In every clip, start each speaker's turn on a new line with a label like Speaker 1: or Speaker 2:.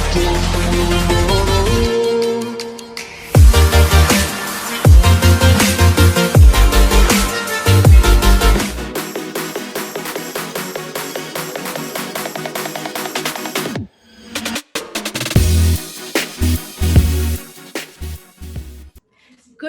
Speaker 1: Good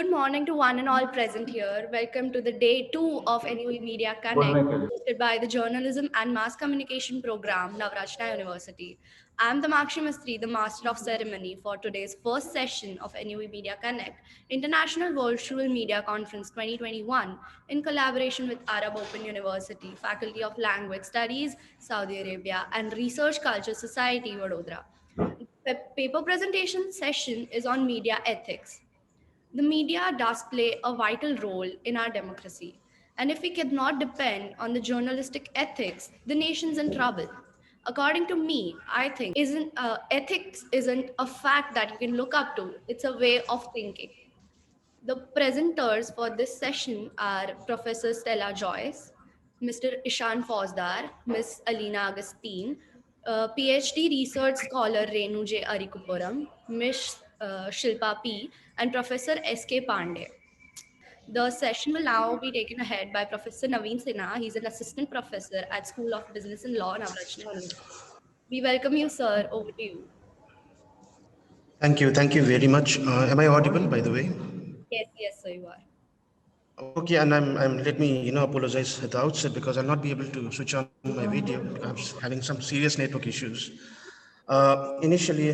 Speaker 1: morning to one and all present here. Welcome to the day 2 of NUE Media Connect, hosted by the Journalism and Mass Communication Program, Navrachna University. I am the Damakshi Mistry, the Master of Ceremony for today's first session of NUE Media Connect, International Virtual Media Conference 2021, in collaboration with Arab Open University, Faculty of Language Studies, Saudi Arabia, and Research Culture Society, Vadodara. The paper presentation session is on media ethics. The media does play a vital role in our democracy. And if we cannot depend on the journalistic ethics, the nation's in trouble. According to me, I think ethics isn't a fact that you can look up to, it's a way of thinking. The presenters for this session are Professor Stella Joyce, Mr. Ishan Fauzdar, Ms. Alina Agustin, PhD research scholar Renu J. Arikupuram, Ms. Shilpa P., and Professor S.K. Pandey. The session will now be taken ahead by Professor Naveen Sinha. He's an assistant professor at School of Business and Law, Navrachna University. We welcome you, sir. Over to you.
Speaker 2: Thank you. Thank you very much. Am I audible, by the way?
Speaker 1: Yes, sir, you are.
Speaker 2: Okay, and let me apologize at the outset because I'll not be able to switch on my video. I'm having some serious network issues. Initially,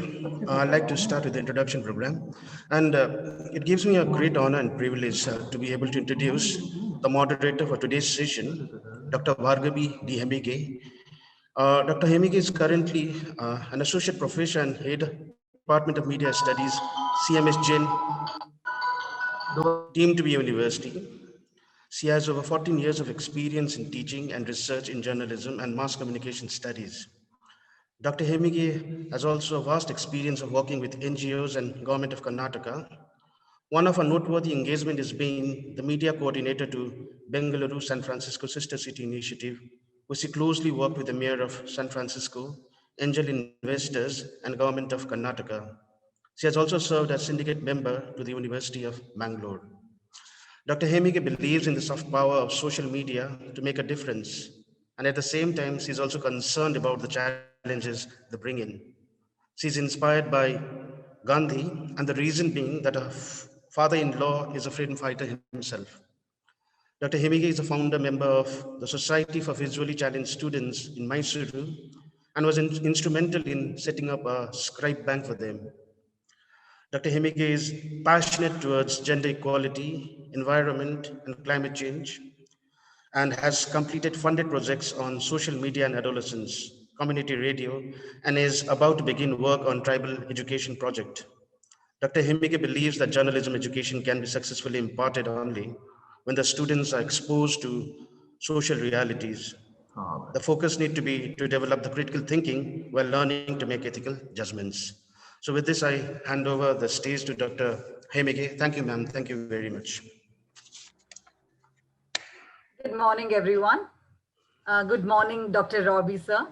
Speaker 2: I'd like to start with the introduction program, and it gives me a great honor and privilege to be able to introduce the moderator for today's session, Dr. Bhargavi D. Hemige. Dr. Hemige is currently an associate professor and head Department of Media Studies, CMS Gen, deemed to be a university. She has over 14 years of experience in teaching and research in journalism and mass communication studies. Dr. Hemige has also a vast experience of working with NGOs and Government of Karnataka. One of her noteworthy engagement is being the media coordinator to Bengaluru San Francisco Sister City Initiative, where she closely worked with the Mayor of San Francisco, angel investors, and Government of Karnataka. She has also served as syndicate member to the University of Bangalore. Dr. Hemige believes in the soft power of social media to make a difference. And at the same time, she's also concerned about the challenges they bring in. She's inspired by Gandhi, and the reason being that her father-in-law is a freedom fighter himself. Dr. Hemige is a founder member of the Society for Visually Challenged Students in Mysuru and was instrumental in setting up a scribe bank for them. Dr. Hemige is passionate towards gender equality, environment, and climate change, and has completed funded projects on social media and adolescence, community radio, and is about to begin work on tribal education project. Dr. Hemige believes that journalism education can be successfully imparted only when the students are exposed to social realities. The focus need to be to develop the critical thinking while learning to make ethical judgments. So with this, I hand over the stage to Dr. Hemige. Thank you, ma'am. Thank you very much.
Speaker 3: Good morning, everyone. Good morning, Dr. Robbie, sir.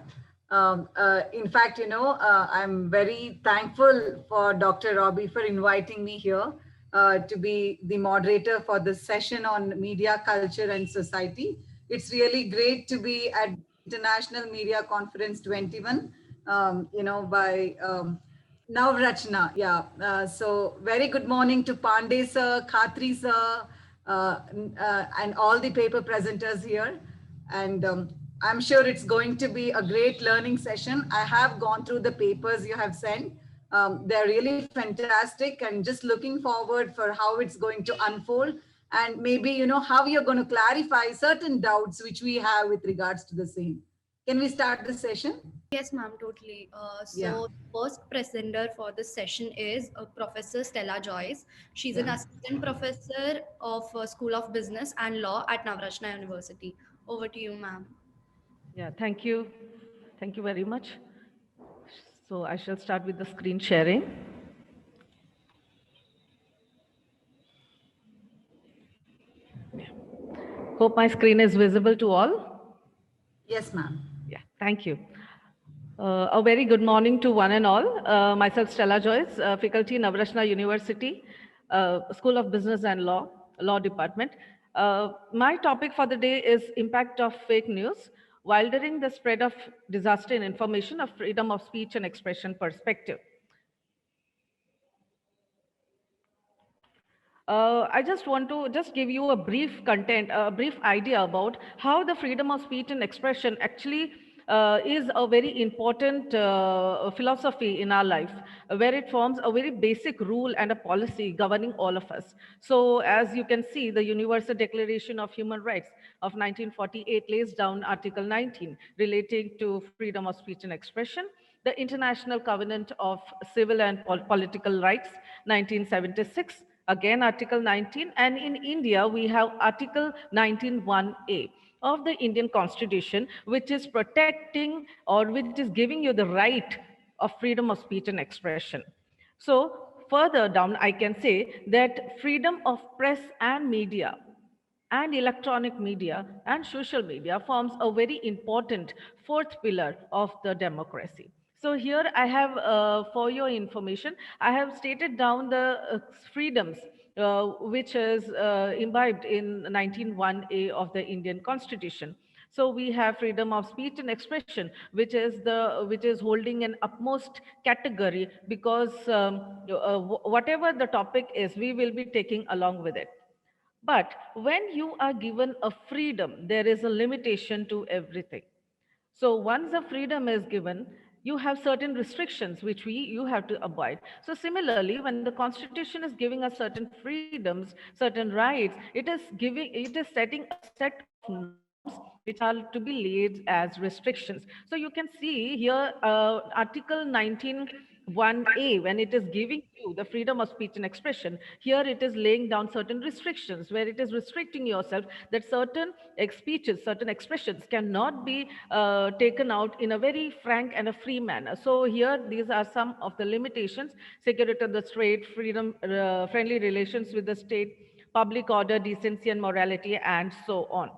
Speaker 3: In fact, I'm very thankful for Dr. Robbie for inviting me here to be the moderator for this session on media, culture, and society. It's really great to be at International Media Conference 21, by Navrachna. Yeah. So very good morning to Pandey, sir, Khatri, sir, and all the paper presenters here. And I'm sure it's going to be a great learning session. I have gone through the papers you have sent. They're really fantastic, and just looking forward for how it's going to unfold, and maybe, how you're going to clarify certain doubts which we have with regards to the same. Can we start the session?
Speaker 1: Yes, ma'am, totally. The first presenter for this session is Professor Stella Joyce. She's an assistant professor of School of Business and Law at Navrachna University. Over to you, ma'am.
Speaker 4: Yeah, thank you. Thank you very much. So I shall start with the screen sharing. Hope my screen is visible to all.
Speaker 3: Yes, ma'am.
Speaker 4: Yeah, thank you. A very good morning to one and all. Myself, Stella Joyce, faculty, Navrashna University, School of Business and Law, Law Department. My topic for the day is impact of fake news while during the spread of disaster in information of freedom of speech and expression perspective. I just want to just give you a brief content, a brief idea about how the freedom of speech and expression actually is a very important philosophy in our life, where it forms a very basic rule and a policy governing all of us. So as you can see, the Universal Declaration of Human Rights of 1948 lays down Article 19 relating to freedom of speech and expression, the International Covenant of Civil and Political Rights, 1976, again Article 19, and in India we have Article 19(1)(a) of the Indian Constitution, which is protecting or which is giving you the right of freedom of speech and expression. So further down, I can say that freedom of press and media and electronic media and social media forms a very important fourth pillar of the democracy. So here I have, for your information, I have stated down the freedoms which is imbibed in 19(1)(a) of the Indian Constitution. So we have freedom of speech and expression, which is holding an utmost category because whatever the topic is, we will be taking along with it. But when you are given a freedom, there is a limitation to everything. So once the freedom is given, you have certain restrictions which you have to abide. So similarly, when the Constitution is giving us certain freedoms, certain rights, it is setting a set of norms which are to be laid as restrictions. So you can see here Article 19(1)(a), when it is giving you the freedom of speech and expression, here it is laying down certain restrictions where it is restricting yourself that certain speeches, certain expressions cannot be taken out in a very frank and a free manner. So here these are some of the limitations: security of the state, freedom, friendly relations with the state, public order, decency and morality, and so on.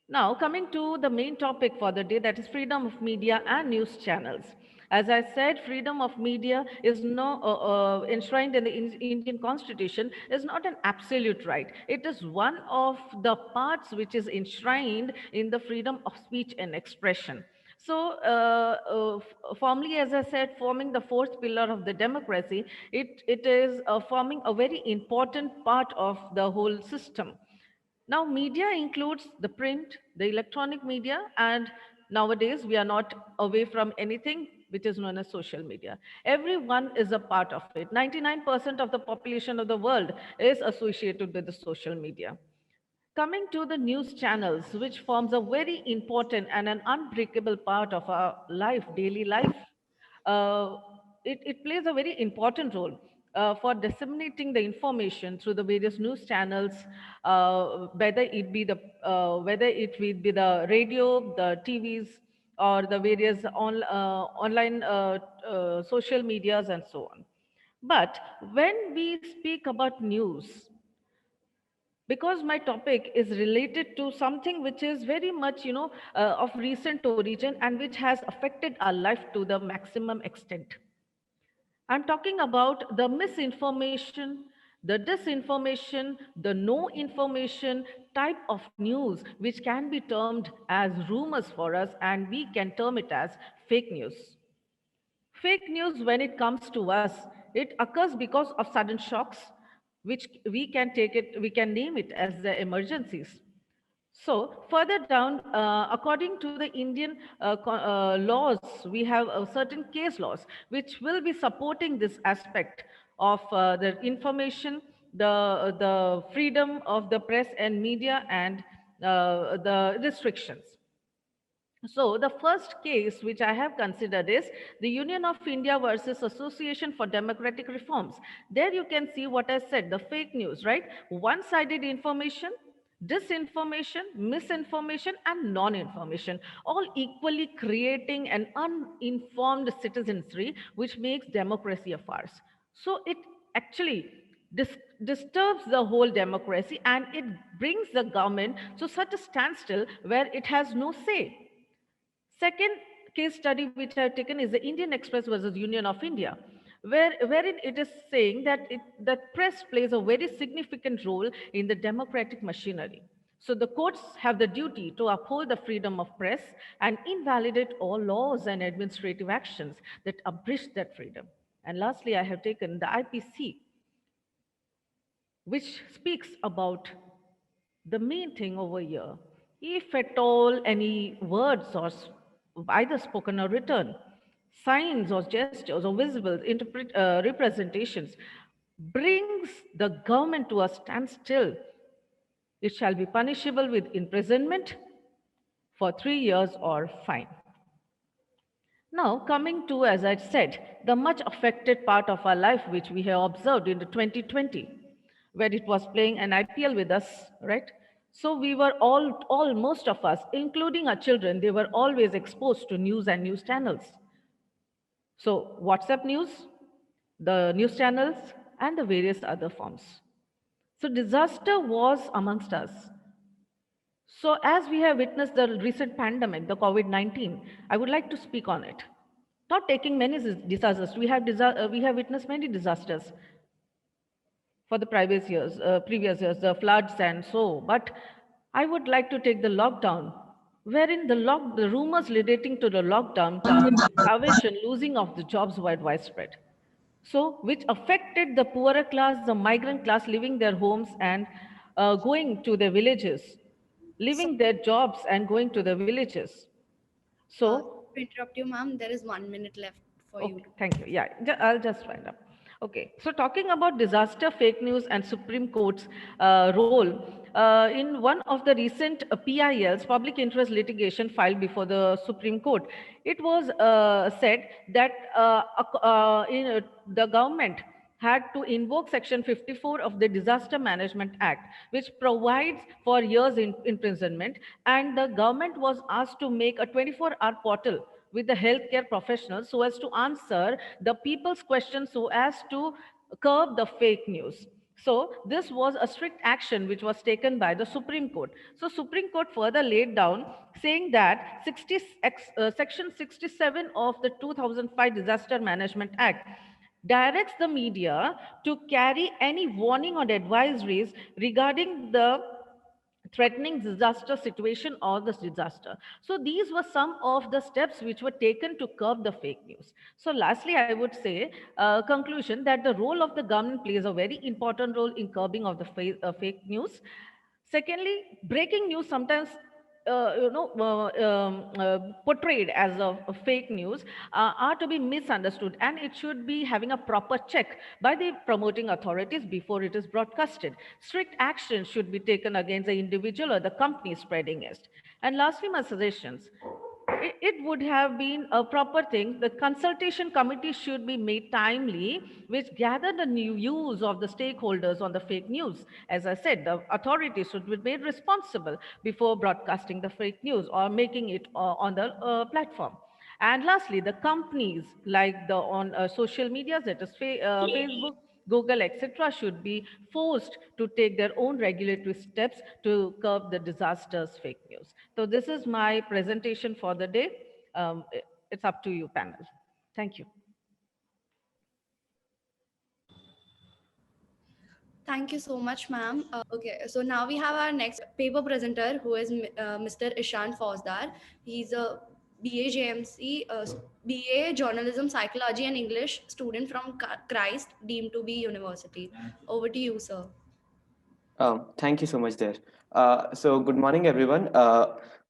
Speaker 4: Now, coming to the main topic for the day, that is freedom of media and news channels. As I said, freedom of media is enshrined in the Indian Constitution, is not an absolute right. It is one of the parts which is enshrined in the freedom of speech and expression. So, formally, as I said, forming the fourth pillar of the democracy, it is forming a very important part of the whole system. Now, media includes the print, the electronic media, and nowadays we are not away from anything which is known as social media. Everyone is a part of it. 99% of the population of the world is associated with the social media. Coming to the news channels, which forms a very important and an unbreakable part of our life, daily life, uh, it plays a very important role for disseminating the information through the various news channels, whether it be the radio, the TVs, or the various online social medias and so on. But when we speak about news, because my topic is related to something which is very much of recent origin and which has affected our life to the maximum extent. I'm talking about the misinformation, the disinformation, the no information type of news, which can be termed as rumors for us, and we can term it as fake news. Fake news, when it comes to us, it occurs because of sudden shocks, which we can name it as the emergencies. So further down, according to the Indian laws, we have certain case laws which will be supporting this aspect of the information, the freedom of the press and media, and the restrictions. So the first case which I have considered is the Union of India versus Association for Democratic Reforms. There you can see what I said, the fake news, right? One-sided information, disinformation, misinformation, and non-information, all equally creating an uninformed citizenry, which makes democracy a farce. So it actually disturbs the whole democracy, and it brings the government to such a standstill where it has no say. Second case study which I have taken is the Indian Express versus Union of India, wherein it is saying that that press plays a very significant role in the democratic machinery. So the courts have the duty to uphold the freedom of press and invalidate all laws and administrative actions that abridge that freedom. And lastly, I have taken the IPC, which speaks about the main thing over here. If at all any words or either spoken or written, signs or gestures or visible representations brings the government to a standstill, it shall be punishable with imprisonment for 3 years or fine. Now, coming to, as I said, the much affected part of our life, which we have observed in the 2020, where it was playing an IPL with us, right? So we were most of us, including our children, they were always exposed to news and news channels. So WhatsApp news, the news channels, and the various other forms. So disaster was amongst us. So as we have witnessed the recent pandemic, the COVID-19, I would like to speak on it. Not taking many disasters, we have witnessed many disasters for the previous years, the floods and so. But I would like to take the lockdown, wherein the rumors relating to the lockdown, starvation, losing of the jobs were widespread. So, which affected the poorer class, the migrant class living their homes and going to their villages, leaving their jobs and going to the villages. So,
Speaker 1: to interrupt you, ma'am, there is 1 minute left for you.
Speaker 4: Thank you. Yeah, I'll just wind up. Okay, so talking about disaster, fake news, and Supreme Court's role, in one of the recent PILs, public interest litigation filed before the Supreme Court, it was said that the government had to invoke Section 54 of the Disaster Management Act, which provides for years in imprisonment, and the government was asked to make a 24-hour portal with the healthcare professionals so as to answer the people's questions, so as to curb the fake news. So this was a strict action which was taken by the Supreme Court. So Supreme Court further laid down saying that Section 67 of the 2005 Disaster Management Act directs the media to carry any warning or advisories regarding the threatening disaster situation or the disaster. So these were some of the steps which were taken to curb the fake news. So lastly, I would say, conclusion, that the role of the government plays a very important role in curbing of the fake news. Secondly, breaking news sometimes portrayed as a fake news are to be misunderstood, and it should be having a proper check by the promoting authorities before it is broadcasted. Strict action should be taken against the individual or the company spreading it. And lastly, my suggestions. It would have been a proper thing. The consultation committee should be made timely, which gather the new views of the stakeholders on the fake news. As I said, the authorities should be made responsible before broadcasting the fake news or making it on the platform. And lastly, the companies like on social media, that is Facebook, Google, etc., should be forced to take their own regulatory steps to curb the disasters fake news. So this is my presentation for the day. It's up to you, panel. Thank you.
Speaker 1: Thank you so much, ma'am. Okay, so now we have our next paper presenter, who is Mr. Ishan Fauzdar. He's a BA JMC, BA Journalism, Psychology and English student from Christ, deemed to be university. Over to you, sir.
Speaker 5: Thank you so much there. So good morning, everyone.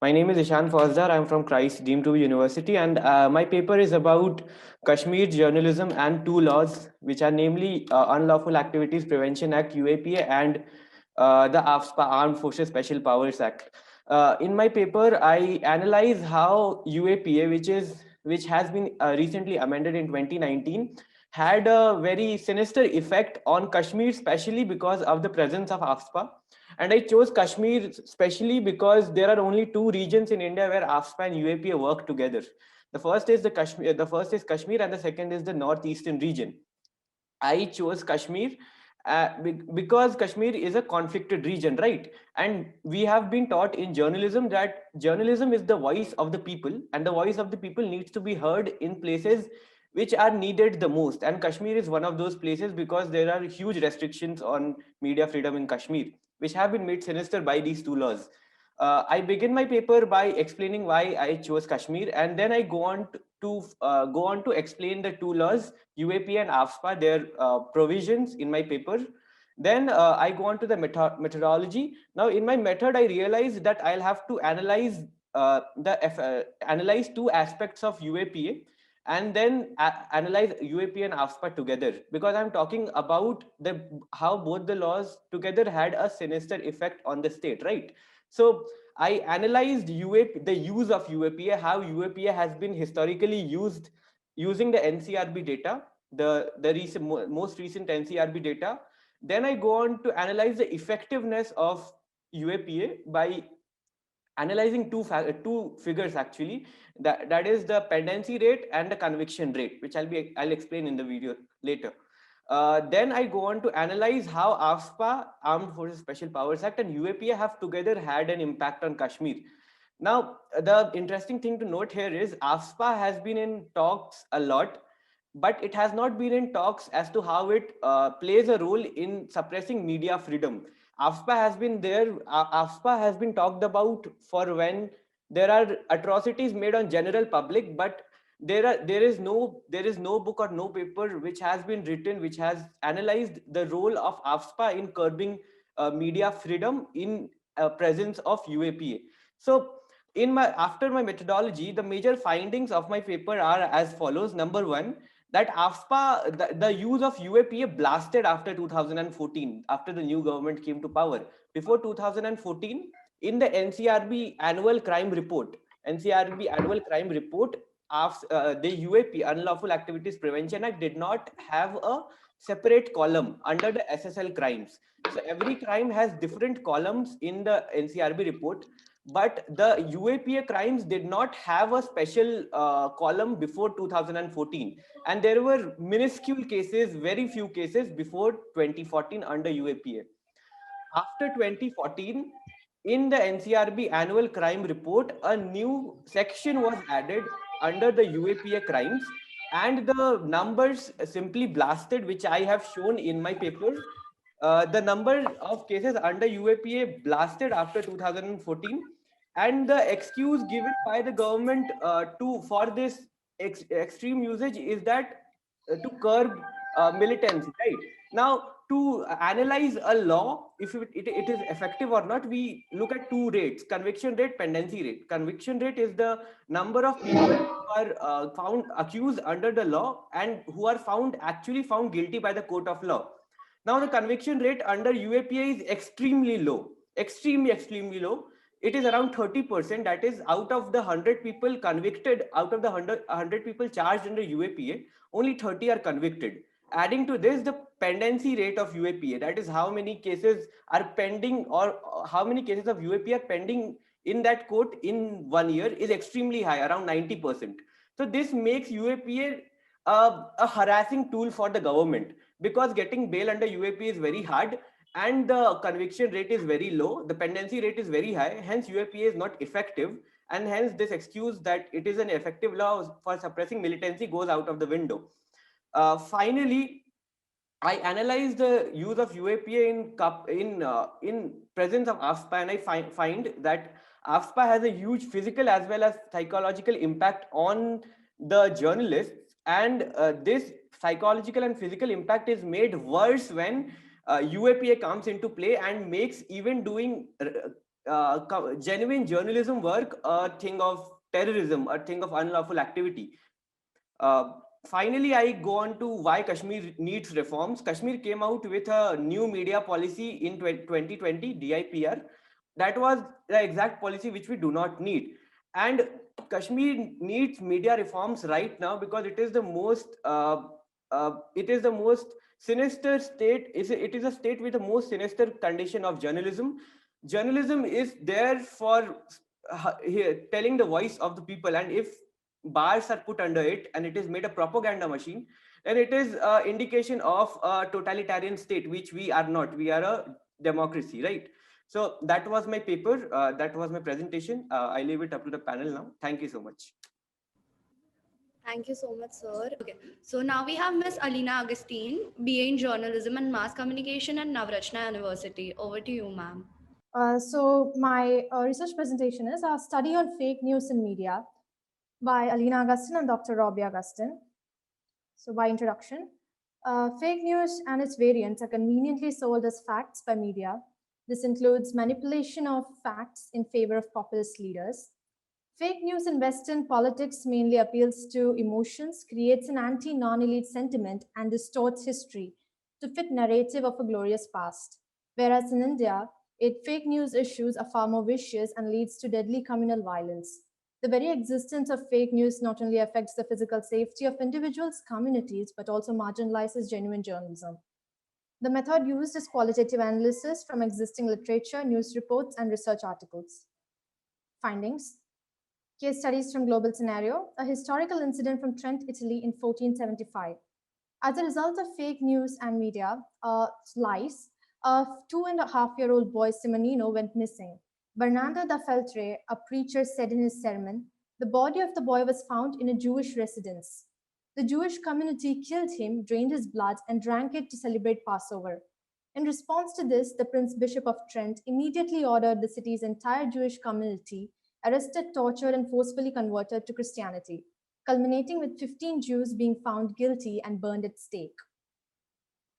Speaker 5: My name is Ishan Fauzdar. I'm from Christ, deemed to be university, and my paper is about Kashmir journalism and two laws, which are namely Unlawful Activities Prevention Act, UAPA, and the AFSPA, Armed Forces Special Powers Act. In my paper, I analyze how UAPA, which has been recently amended in 2019, had a very sinister effect on Kashmir, especially because of the presence of AFSPA. And I chose Kashmir especially because there are only two regions in India where AFSPA and UAPA work together. The first is Kashmir, and the second is the northeastern region. I chose Kashmir because Kashmir is a conflicted region, right? And we have been taught in journalism that journalism is the voice of the people, and the voice of the people needs to be heard in places which are needed the most. And Kashmir is one of those places because there are huge restrictions on media freedom in Kashmir, which have been made sinister by these two laws. I begin my paper by explaining why I chose Kashmir, and then I go on to explain the two laws, UAP and AFSPA, their provisions in my paper. Then I go on to the methodology. Now, in my method, I realized that I'll have to analyze analyze two aspects of UAPA, and then analyze UAP and AFSPA together, because I'm talking about how both the laws together had a sinister effect on the state, right? So I analyzed UAP, the use of UAPA, how UAPA has been historically used using the NCRB data, the most recent NCRB data. Then I go on to analyze the effectiveness of UAPA by analyzing two figures actually, that is the pendency rate and the conviction rate, which I'll explain in the video later. Then I go on to analyze how AFSPA, Armed Forces Special Powers Act, and UAPA have together had an impact on Kashmir. Now, the interesting thing to note here is AFSPA has been in talks a lot, but it has not been in talks as to how it plays a role in suppressing media freedom. AFSPA has been there. AFSPA has been talked about for when there are atrocities made on general public, but there is no book or no paper which has been written which has analyzed the role of AFSPA in curbing media freedom in presence of UAPA. So after my methodology, the major findings of my paper are as follows. Number one, that AFSPA, the use of UAPA blasted after 2014, after the new government came to power. Before 2014, in the NCRB annual crime report, the UAP, Unlawful Activities Prevention Act, did not have a separate column under the SSL crimes. So every crime has different columns in the NCRB report, but the UAPA crimes did not have a special column before 2014. And there were minuscule cases, very few cases before 2014 under UAPA. After 2014, in the NCRB annual crime report, a new section was added under the UAPA crimes, and the numbers simply blasted, which I have shown in my paper. The number of cases under UAPA blasted after 2014, and the excuse given by the government for this extreme usage is that to curb militancy, right? Now, to analyze a law, if it is effective or not, we look at two rates: conviction rate, pendency rate. Conviction rate is the number of people who are found accused under the law and who are actually found guilty by the court of law. Now, the conviction rate under UAPA is extremely low, extremely low. It is around 30%. That is, out of the 100 people convicted, out of the 100 people charged under UAPA, only 30 are convicted. Adding to this, the pendency rate of UAPA, that is how many cases are pending, or how many cases of UAPA are pending in that court in 1 year, is extremely high, around 90%. So this makes UAPA a harassing tool for the government, because getting bail under UAPA is very hard and the conviction rate is very low. The pendency rate is very high. Hence, UAPA is not effective. And hence, this excuse that it is an effective law for suppressing militancy goes out of the window. Finally, I analyzed the use of UAPA in presence of AFSPA, and I find that AFSPA has a huge physical as well as psychological impact on the journalists, and this psychological and physical impact is made worse when UAPA comes into play and makes even doing genuine journalism work a thing of terrorism, a thing of unlawful activity. Finally, I go on to why Kashmir needs reforms. Kashmir came out with a new media policy in 2020, DIPR. That was the exact policy which we do not need. And Kashmir needs media reforms right now because it is the most sinister state. It is a state with the most sinister condition of journalism. Journalism is there for telling the voice of the people, and if bars are put under it and it is made a propaganda machine, then it is indication of a totalitarian state, which we are not. We are a democracy, right? So that was my paper. That was my presentation. I leave it up to the panel now. Thank you so much.
Speaker 1: Thank you so much, sir. Okay, so now we have Miss Alina Agustin, BA in Journalism and Mass Communication at Navrachna University. Over to you, ma'am.
Speaker 6: So my research presentation is a study on fake news in media by Alina Agustin and Dr. Robbie Agustin. So by introduction, fake news and its variants are conveniently sold as facts by media. This includes manipulation of facts in favor of populist leaders. Fake news in Western politics mainly appeals to emotions, creates an anti-non-elite sentiment, and distorts history to fit narrative of a glorious past. Whereas in India, fake news issues are far more vicious and leads to deadly communal violence. The very existence of fake news not only affects the physical safety of individuals, communities, but also marginalizes genuine journalism. The method used is qualitative analysis from existing literature, news reports, and research articles. Findings. Case studies from global scenario, a historical incident from Trent, Italy in 1475. As a result of fake news and media lies, a 2.5-year-old boy Simonino went missing. Bernardo da Feltre, a preacher, said in his sermon, the body of the boy was found in a Jewish residence. The Jewish community killed him, drained his blood, and drank it to celebrate Passover. In response to this, the Prince Bishop of Trent immediately ordered the city's entire Jewish community arrested, tortured, and forcefully converted to Christianity, culminating with 15 Jews being found guilty and burned at stake.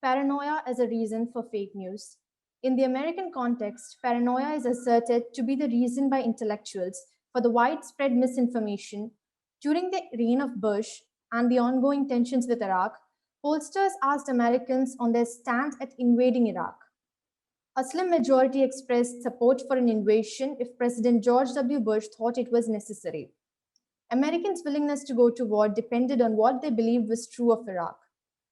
Speaker 6: Paranoia as a reason for fake news. In the American context, paranoia is asserted to be the reason by intellectuals for the widespread misinformation. During the reign of Bush and the ongoing tensions with Iraq, pollsters asked Americans on their stand at invading Iraq. A slim majority expressed support for an invasion if President George W. Bush thought it was necessary. Americans' willingness to go to war depended on what they believed was true of Iraq.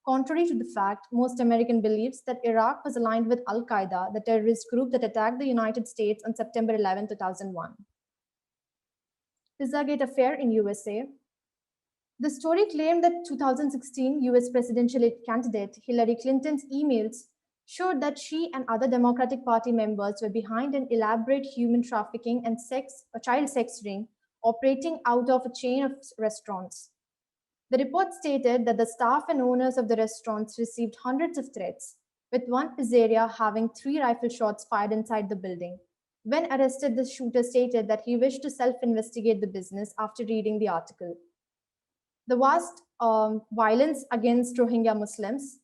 Speaker 6: Contrary to the fact, most American believes that Iraq was aligned with Al-Qaeda, the terrorist group that attacked the United States on September 11, 2001. Pizzagate affair in USA. The story claimed that 2016 US presidential candidate Hillary Clinton's emails showed that she and other Democratic Party members were behind an elaborate human trafficking and child sex ring operating out of a chain of restaurants. The report stated that the staff and owners of the restaurants received hundreds of threats, with one pizzeria having 3 rifle shots fired inside the building. When arrested, the shooter stated that he wished to self-investigate the business after reading the article. The vast violence against Rohingya Muslims.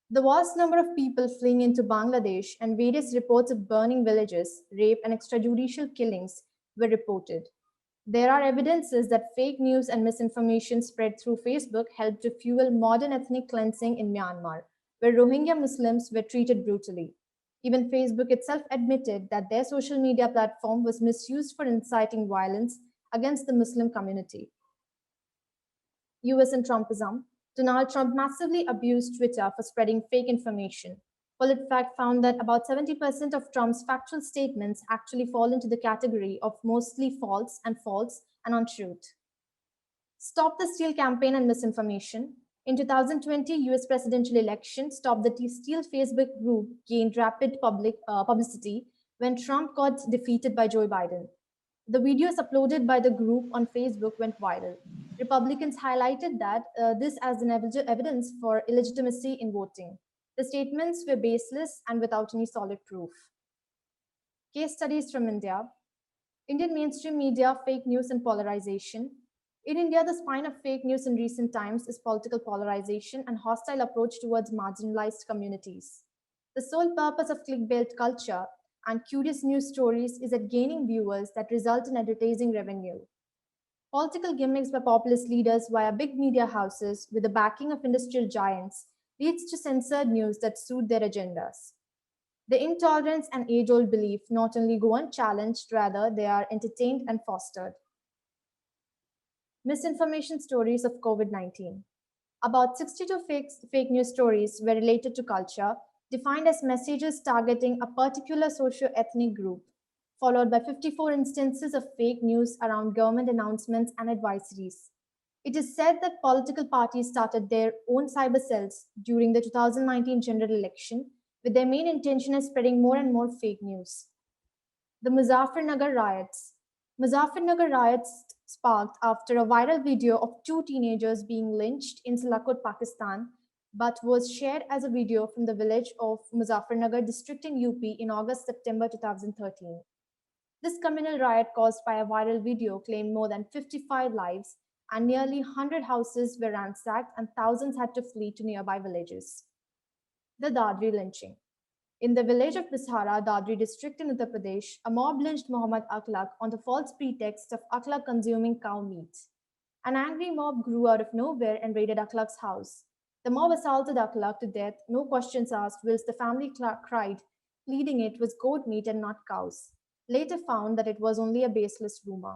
Speaker 6: The vast number of people fleeing into Bangladesh and various reports of burning villages, rape, and extrajudicial killings were reported. There are evidences that fake news and misinformation spread through Facebook helped to fuel modern ethnic cleansing in Myanmar, where Rohingya Muslims were treated brutally. Even Facebook itself admitted that their social media platform was misused for inciting violence against the Muslim community. US and Trumpism. Donald Trump massively abused Twitter for spreading fake information. PolitiFact found that about 70% of Trump's factual statements actually fall into the category of mostly false and untruth. Stop the Steal campaign and misinformation. In 2020 US presidential election, Stop the Steal Facebook group gained rapid publicity when Trump got defeated by Joe Biden. The videos uploaded by the group on Facebook went viral. Republicans highlighted that this as an evidence for illegitimacy in voting. The statements were baseless and without any solid proof. Case studies from India. Indian mainstream media, fake news and polarization. In India, the spine of fake news in recent times is political polarization and hostile approach towards marginalized communities. The sole purpose of clickbait culture and curious news stories is at gaining viewers that result in advertising revenue. Political gimmicks by populist leaders via big media houses with the backing of industrial giants leads to censored news that suit their agendas. The intolerance and age-old belief not only go unchallenged, rather they are entertained and fostered. Misinformation stories of COVID-19. About 62 fake news stories were related to culture, defined as messages targeting a particular socio-ethnic group, followed by 54 instances of fake news around government announcements and advisories. It is said that political parties started their own cyber cells during the 2019 general election with their main intention of spreading more and more fake news. The Muzaffarnagar riots. Muzaffarnagar riots sparked after a viral video of two teenagers being lynched in Sialkot, Pakistan, but was shared as a video from the village of Muzaffarnagar district in UP in August-September 2013. This communal riot caused by a viral video claimed more than 55 lives, and nearly 100 houses were ransacked and thousands had to flee to nearby villages. The Dadri lynching. In the village of Bishara, Dadri district in Uttar Pradesh, a mob lynched Muhammad Akhlaq on the false pretext of Akhlaq consuming cow meat. An angry mob grew out of nowhere and raided Akhlaq's house. The mob assaulted Akhlaq to death, no questions asked, whilst the family cried, pleading it was goat meat and not cows. Later found that it was only a baseless rumor.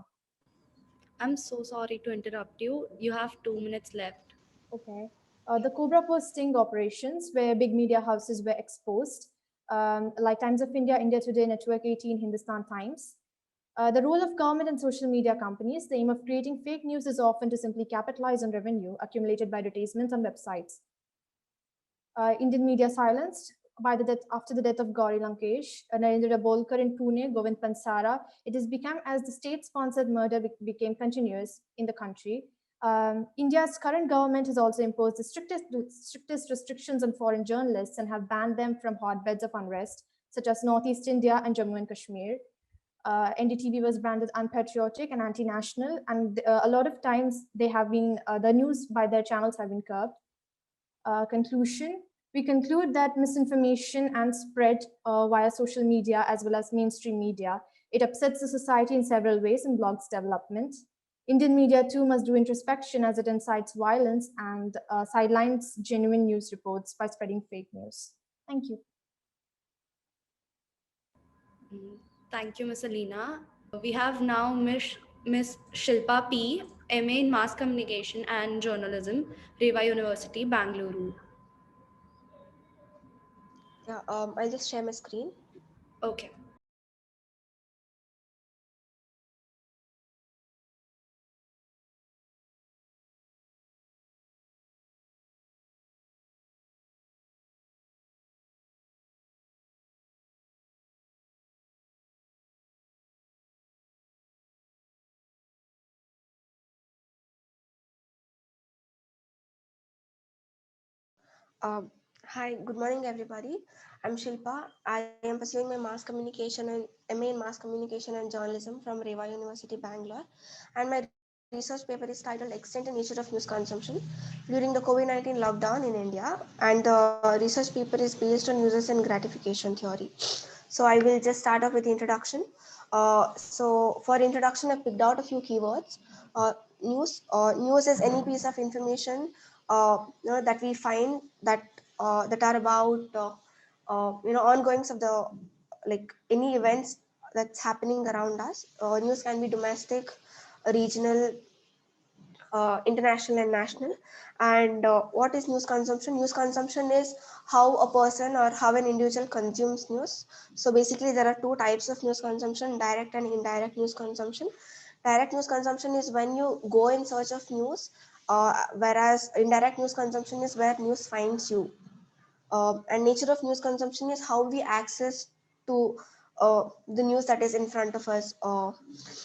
Speaker 1: I'm so sorry to interrupt you. You have 2 minutes left.
Speaker 6: Okay. The Cobra Post sting operations, where big media houses were exposed, like Times of India, India Today, Network 18, Hindustan Times. The role of government and social media companies, the aim of creating fake news is often to simply capitalize on revenue accumulated by advertisements on websites. Indian media silenced after the death of Gauri Lankesh, Narendra Dabolkar in Pune, Govind Pansara. It has become as the state-sponsored murder became continuous in the country. India's current government has also imposed the strictest restrictions on foreign journalists and have banned them from hotbeds of unrest, such as Northeast India and Jammu and Kashmir. NDTV was branded unpatriotic and anti-national, and a lot of times they have been the news by their channels have been curbed. Conclusion: we conclude that misinformation and spread via social media as well as mainstream media, it upsets the society in several ways and blocks development. Indian media too must do introspection as it incites violence and sidelines genuine news reports by spreading fake news. Thank you.
Speaker 1: Thank you, Ms. Alina. We have now Miss Shilpa P, MA in Mass Communication and Journalism, Reva University, Bangalore.
Speaker 7: Yeah, I'll just share my screen.
Speaker 1: Okay.
Speaker 7: Hi, good morning, everybody. I'm Shilpa. I am pursuing my mass communication and MA in mass communication and journalism from Reva University, Bangalore. And my research paper is titled Extent and Nature of News Consumption during the COVID-19 lockdown in India. And the research paper is based on users and gratification theory. So I will just start off with the introduction. So for introduction, I picked out a few keywords. News. News is any piece of information that we find that that are about ongoings of the like any events that's happening around us. News can be domestic, regional, international and national. And what is news consumption? News consumption is how a person or how an individual consumes news. So basically there are two types of news consumption: direct and indirect news consumption. Direct news consumption is when you go in search of news, whereas indirect news consumption is where news finds you. And nature of news consumption is how we access to the news that is in front of us.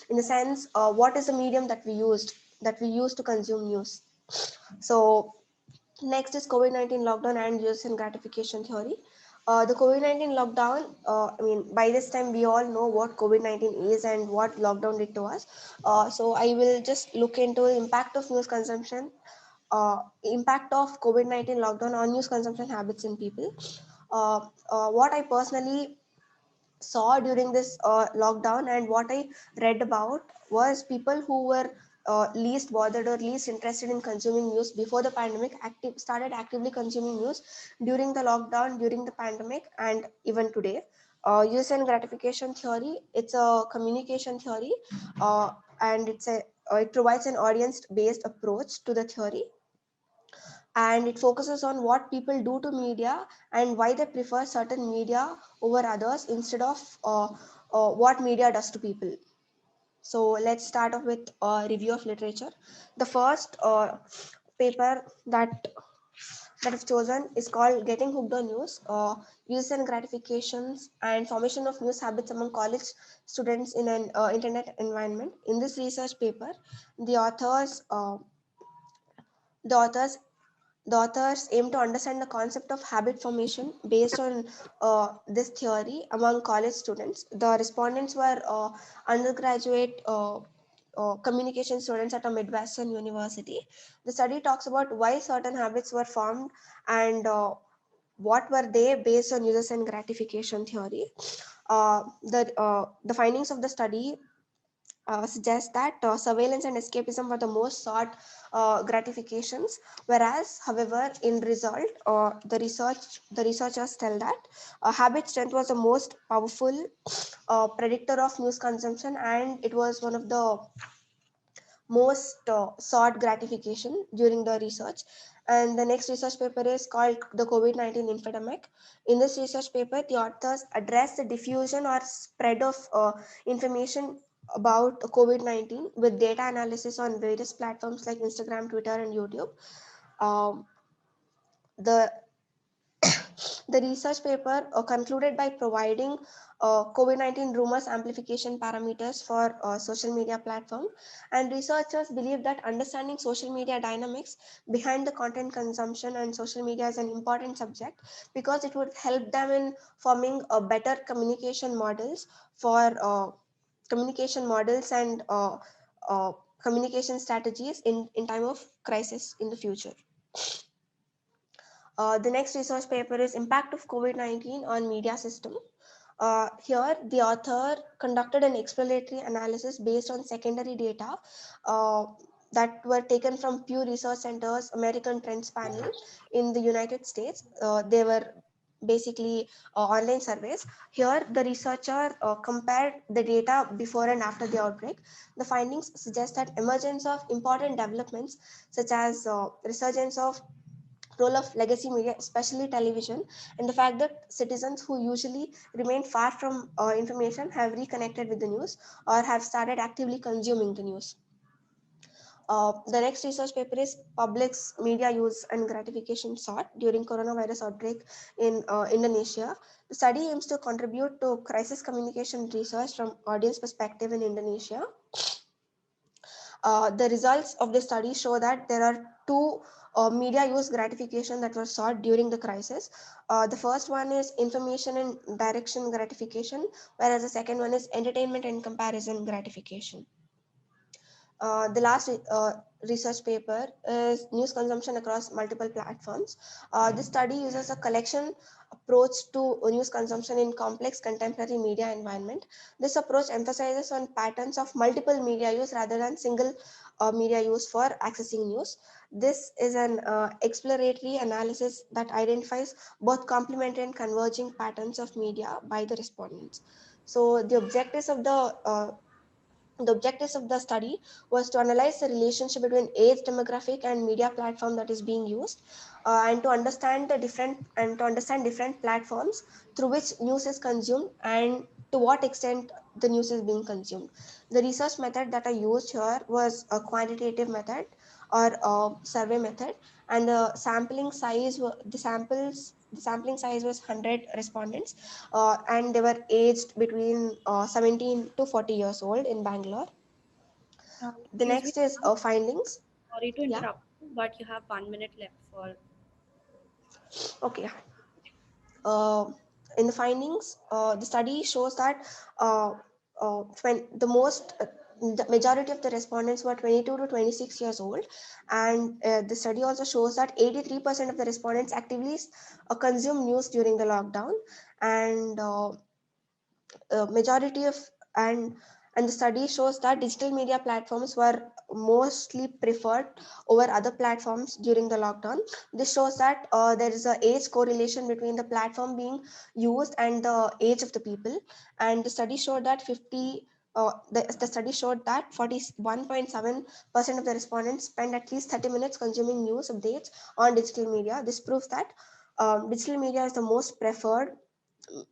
Speaker 7: In the sense, what is the medium that we use to consume news? So next is COVID-19 lockdown and use and gratification theory. The COVID-19 lockdown, by this time we all know what COVID-19 is and what lockdown did to us. So I will just look into the impact of news consumption, impact of COVID-19 lockdown on news consumption habits in people. What I personally saw during this lockdown and what I read about was people who were least bothered or least interested in consuming news before the pandemic started actively consuming news during the lockdown, during the pandemic, and even today. Use and gratification theory, it's a communication theory, and it provides an audience-based approach to the theory, and it focuses on what people do to media and why they prefer certain media over others instead of what media does to people. So let's start off with a review of literature. The first paper that I've chosen is called Getting Hooked on News, Uses and Gratifications and Formation of News Habits Among College Students in an Internet Environment. In this research paper, the authors, uh, the authors the authors aim to understand the concept of habit formation based on this theory among college students. The respondents were undergraduate communication students at a Midwestern university. The study talks about why certain habits were formed and what were they based on users and gratification theory. The findings of the study suggests that surveillance and escapism were the most sought gratifications, whereas, however, in result, the researchers tell that habit strength was the most powerful predictor of news consumption, and it was one of the most sought gratification during the research. And the next research paper is called the COVID-19 Infodemic. In this research paper, the authors address the diffusion or spread of information about COVID-19 with data analysis on various platforms like Instagram, Twitter, and YouTube. Um, the the research paper concluded by providing COVID-19 rumors amplification parameters for social media platform, and researchers believe that understanding social media dynamics behind the content consumption and social media is an important subject because it would help them in forming better communication models and communication strategies in time of crisis in the future. The next research paper is Impact of COVID-19 on Media System. Here, the author conducted an exploratory analysis based on secondary data that were taken from Pew Research Center's American Trends Panel in the United States. They were basically online surveys. Here, the researcher compared the data before and after the outbreak. The findings suggest that emergence of important developments such as resurgence of role of legacy media, especially television, and the fact that citizens who usually remain far from information have reconnected with the news or have started actively consuming the news. The next research paper is Public's Media Use and Gratification Sought during coronavirus outbreak in Indonesia. The study aims to contribute to crisis communication research from audience perspective in Indonesia. The results of the study show that there are two media use gratification that were sought during the crisis. The first one is information and direction gratification, whereas the second one is entertainment and comparison gratification. The last research paper is news consumption across multiple platforms. This study uses a collection approach to news consumption in complex contemporary media environment. This approach emphasizes on patterns of multiple media use rather than single media use for accessing news. This is an exploratory analysis that identifies both complementary and converging patterns of media by the respondents. So the objectives of the study was to analyze the relationship between age demographic and media platform that is being used, and to understand different platforms through which news is consumed and to what extent the news is being consumed. The research method that I used here was a quantitative method or a survey method, and the sampling size was 100 respondents, and they were aged between 17 to 40 years old in Bangalore. The
Speaker 1: Excuse me,
Speaker 7: next is findings.
Speaker 1: sorry to
Speaker 7: Yeah.
Speaker 1: interrupt, but you have 1 minute left for.
Speaker 7: Okay. In the findings, the study shows that when the majority of the respondents were 22 to 26 years old, and the study also shows that 83% of the respondents actively consume news during the lockdown, and majority of and the study shows that digital media platforms were mostly preferred over other platforms during the lockdown. This shows that there is a age correlation between the platform being used and the age of the people. And the study showed that the study showed that 41.7% of the respondents spend at least 30 minutes consuming news updates on digital media. This proves that digital media is the most preferred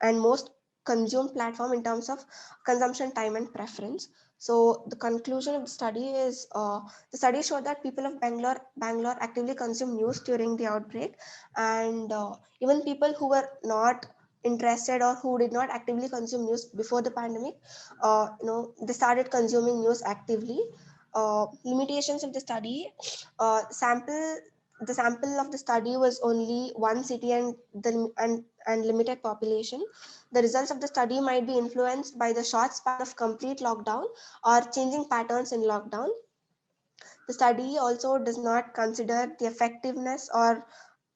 Speaker 7: and most consumed platform in terms of consumption time and preference. So the conclusion of the study is the study showed that people of Bangalore actively consume news during the outbreak, and even people who were not interested or who did not actively consume news before the pandemic, they started consuming news actively. Limitations of the study: the sample of the study was only one city and limited population. The results of the study might be influenced by the short span of complete lockdown or changing patterns in lockdown. The study also does not consider the effectiveness of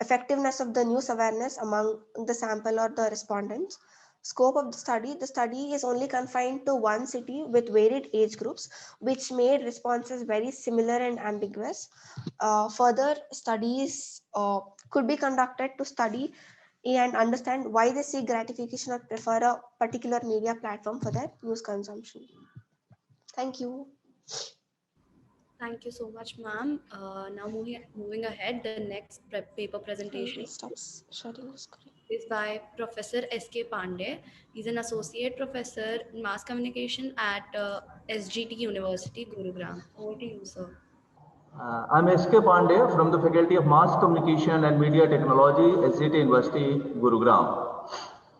Speaker 7: the news awareness among the sample or the respondents. Scope of the study is only confined to one city with varied age groups, which made responses very similar and ambiguous. Further studies could be conducted to study and understand why they seek gratification or prefer a particular media platform for their news consumption. Thank you.
Speaker 1: Thank you so much, ma'am. Now moving ahead, the next paper presentation
Speaker 7: Stop sharing the screen.
Speaker 1: is by Professor S.K. Pandey. He's an associate professor in mass communication at SGT University, Gurugram. Over to you, sir.
Speaker 8: I'm S.K. Pandey from the Faculty of Mass Communication and Media Technology, SGT University, Gurugram.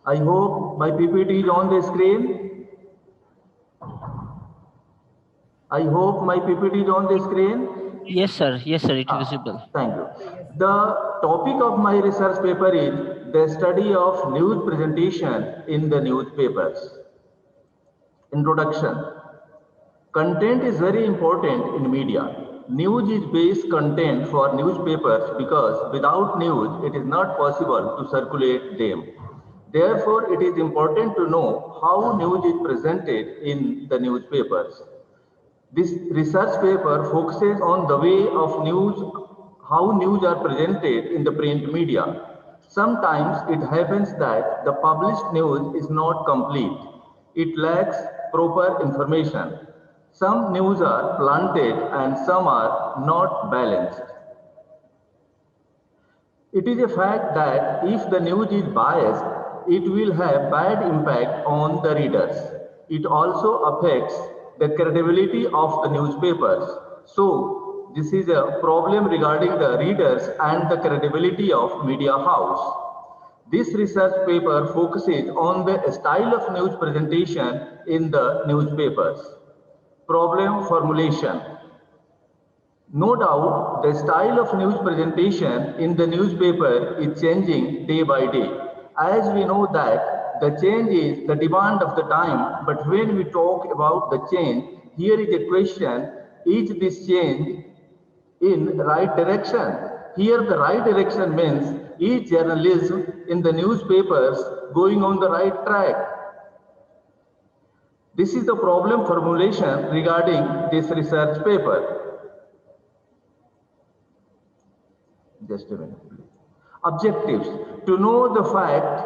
Speaker 8: I hope my PPT is on the screen. I hope my PPT is on the screen.
Speaker 9: Yes, sir. Yes, sir. It's visible.
Speaker 8: Thank you. The topic of my research paper is the study of news presentation in the newspapers. Introduction. Content is very important in media. News is base content for newspapers because without news, it is not possible to circulate them. Therefore, it is important to know how news is presented in the newspapers. This research paper focuses on the way of news, how news are presented in the print media. Sometimes it happens that the published news is not complete. It lacks proper information. Some news are planted and some are not balanced. It is a fact that if the news is biased, it will have bad impact on the readers. It also affects the credibility of the newspapers. So, this is a problem regarding the readers and the credibility of media house. This research paper focuses on the style of news presentation in the newspapers. Problem formulation. No doubt, the style of news presentation in the newspaper is changing day by day. As we know that the change is the demand of the time, but when we talk about the change, here is a question: is this change in right direction? Here the right direction means, is journalism in the newspapers going on the right track? This is the problem formulation regarding this research paper. Just a minute, please. Objectives: to know the fact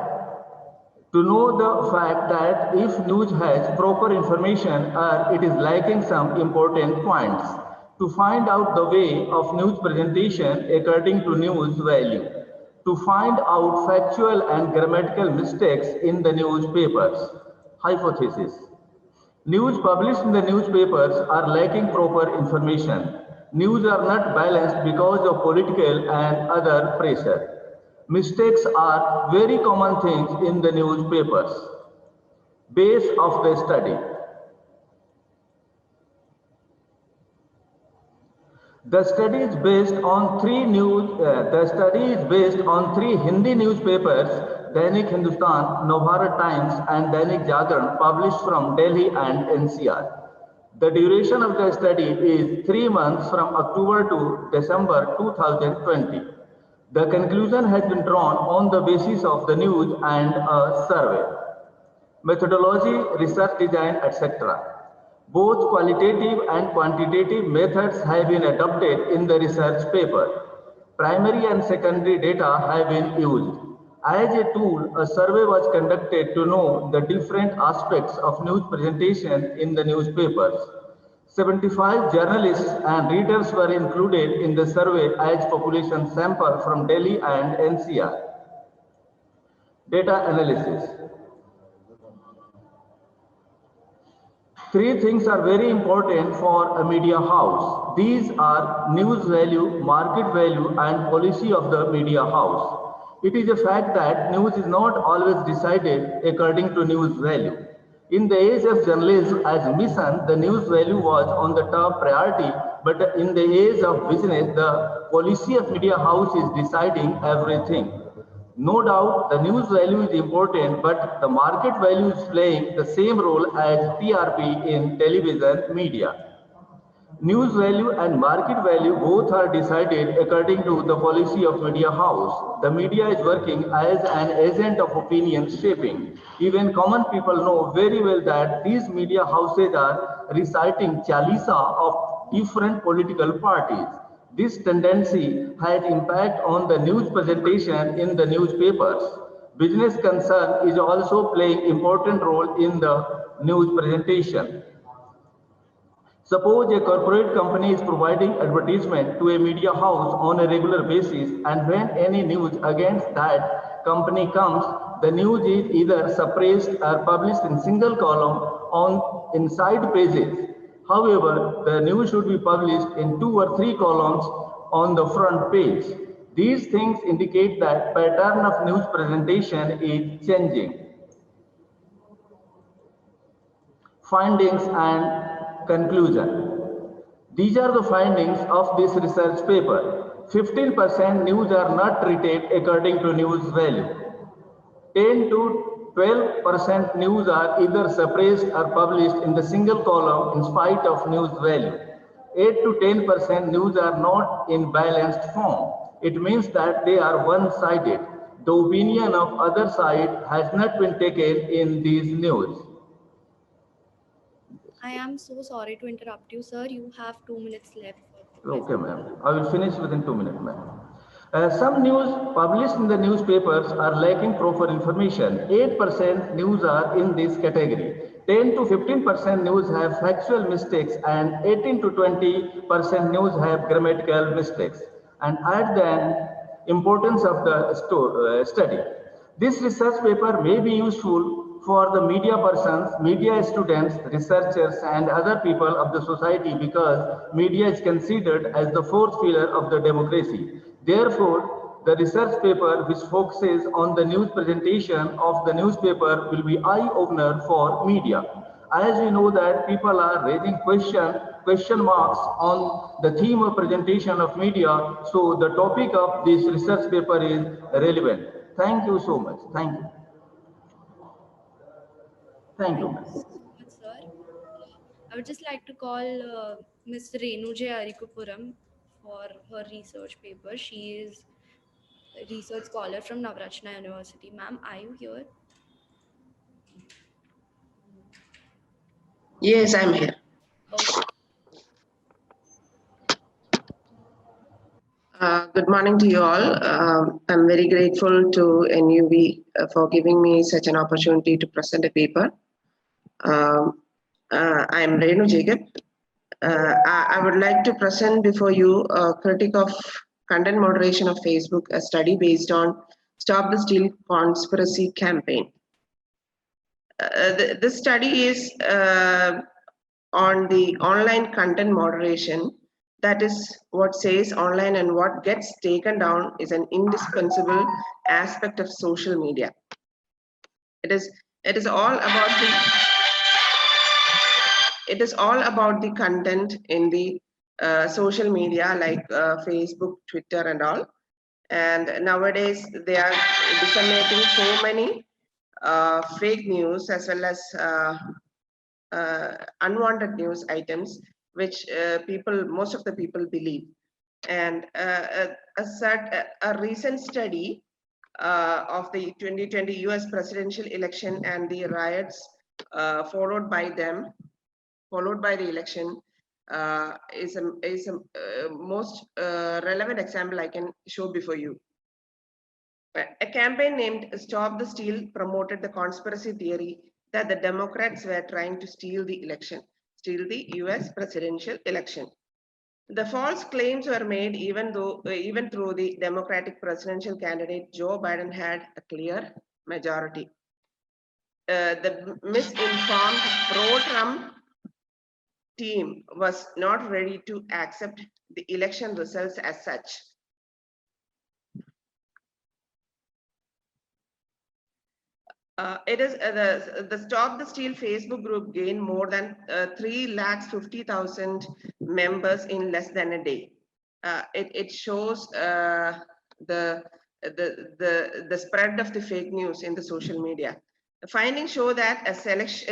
Speaker 8: that if news has proper information or it is lacking some important points. To find out the way of news presentation according to news value. To find out factual and grammatical mistakes in the newspapers. Hypothesis: news published in the newspapers are lacking proper information. News are not balanced because of political and other pressure. Mistakes are very common things in the newspapers. Base of the study. The study is based on three Hindi newspapers: Dainik Hindustan, Navbharat Times, and Dainik Jagran, published from Delhi and NCR. The duration of the study is 3 months from October to December 2020. The conclusion has been drawn on the basis of the news and a survey. Methodology, research design, etc. Both qualitative and quantitative methods have been adopted in the research paper. Primary and secondary data have been used. As a tool, a survey was conducted to know the different aspects of news presentation in the newspapers. 75 journalists and readers were included in the survey as population sample from Delhi and NCR. Data analysis. Three things are very important for a media house. These are news value, market value, and policy of the media house. It is a fact that news is not always decided according to news value. In the age of journalism as mission, the news value was on the top priority, but in the age of business, the policy of media house is deciding everything. No doubt, the news value is important, but the market value is playing the same role as TRP in television media. News value and market value both are decided according to the policy of media house. The media is working as an agent of opinion shaping. Even common people know very well that these media houses are reciting chalisa of different political parties. This tendency has impact on the news presentation in the newspapers. Business concern is also playing important role in the news presentation. Suppose a corporate company is providing advertisement to a media house on a regular basis, and when any news against that company comes, the news is either suppressed or published in single column on inside pages. However, the news should be published in 2 or 3 columns on the front page. These things indicate that pattern of news presentation is changing. Findings and conclusion. These are the findings of this research paper. 15% news are not treated according to news value. 10 to 12% news are either suppressed or published in the single column in spite of news value. 8 to 10% news are not in balanced form. It means that they are one-sided. The opinion of other side has not been taken in these news.
Speaker 1: I am so sorry to interrupt you, sir. You have 2 minutes left.
Speaker 8: Okay, ma'am. I will finish within 2 minutes, ma'am. Some news published in the newspapers are lacking proper information. 8% news are in this category. 10 to 15% news have factual mistakes, and 18 to 20% news have grammatical mistakes. And add the importance of the study. This research paper may be useful for the media persons, media students, researchers, and other people of the society, because media is considered as the fourth pillar of the democracy. Therefore, the research paper which focuses on the news presentation of the newspaper will be eye-opener for media. As we know that people are raising question marks on the theme of presentation of media, so the topic of this research paper is relevant. Thank you so much. Thank you. Thank you.
Speaker 1: Sir. I would just like to call Ms. Renu J. Arikupuram for her research paper. She is a research scholar from Navrachna University. Ma'am, are you here?
Speaker 10: Yes, I'm here.
Speaker 1: Okay.
Speaker 10: Good morning to you all. I'm very grateful to NUV for giving me such an opportunity to present a paper. I'm Renu Jagat. I would like to present before you a critique of content moderation of Facebook, a study based on Stop the Steal Conspiracy campaign. This study is on the online content moderation. That is what says online and what gets taken down is an indispensable aspect of social media. It is all about the content in the social media like Facebook, Twitter, and all. And nowadays they are disseminating so many fake news as well as unwanted news items, which most of the people believe. And a recent study of the 2020 US presidential election and the riots followed by the election is a most relevant example I can show before you. A campaign named Stop the Steal promoted the conspiracy theory that the Democrats were trying to steal the US presidential election. The false claims were made even through the Democratic presidential candidate Joe Biden had a clear majority. The misinformed pro-Trump team was not ready to accept the election results as such. It is the Stop the Steal Facebook group gained more than 350,000 members in less than a day. It shows the spread of the fake news in the social media. The findings show that a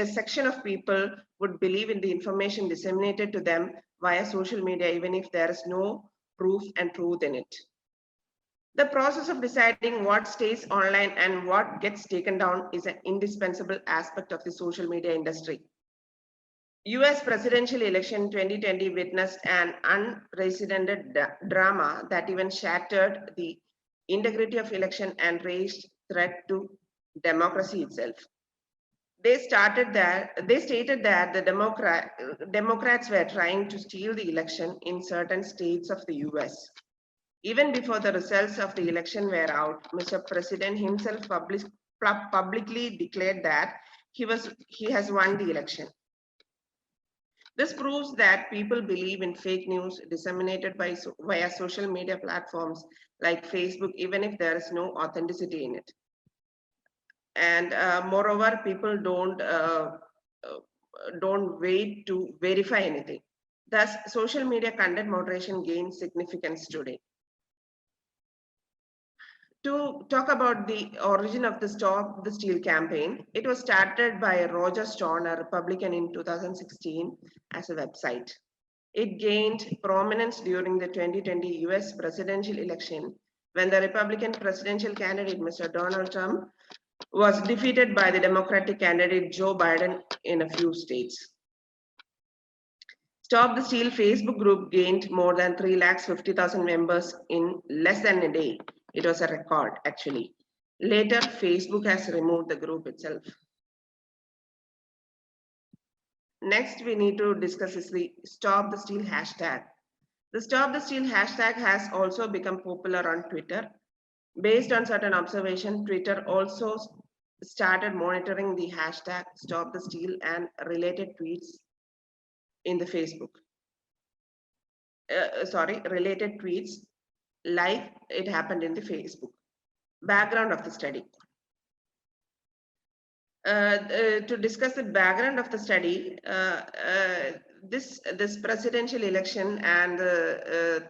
Speaker 10: section of people would believe in the information disseminated to them via social media, even if there is no proof and truth in it. The process of deciding what stays online and what gets taken down is an indispensable aspect of the social media industry. US presidential election 2020 witnessed an unprecedented drama that even shattered the integrity of election and raised threat to democracy itself. They stated that the Democrats were trying to steal the election in certain states of the US. Even before the results of the election were out, Mr. President himself publicly declared that he has won the election. This proves that people believe in fake news disseminated via social media platforms like Facebook, even if there is no authenticity in it. And moreover, people don't wait to verify anything. Thus, social media content moderation gains significance today. To talk about the origin of the Stop the Steal campaign, it was started by Roger Stone, a Republican, in 2016 as a website. It gained prominence during the 2020 US presidential election when the Republican presidential candidate, Mr. Donald Trump, was defeated by the Democratic candidate Joe Biden in a few states. Stop the Steal Facebook group gained more than 350,000 members in less than a day. It was a record, actually. Later, Facebook has removed the group itself. Next, we need to discuss is the Stop the Steal hashtag. The Stop the Steal hashtag has also become popular on Twitter. Based on certain observation, Twitter also started monitoring the hashtag Stop the Steal and related tweets in the Facebook. Related tweets like it happened in the Facebook. Background of the study. To discuss the background of the study, this presidential election and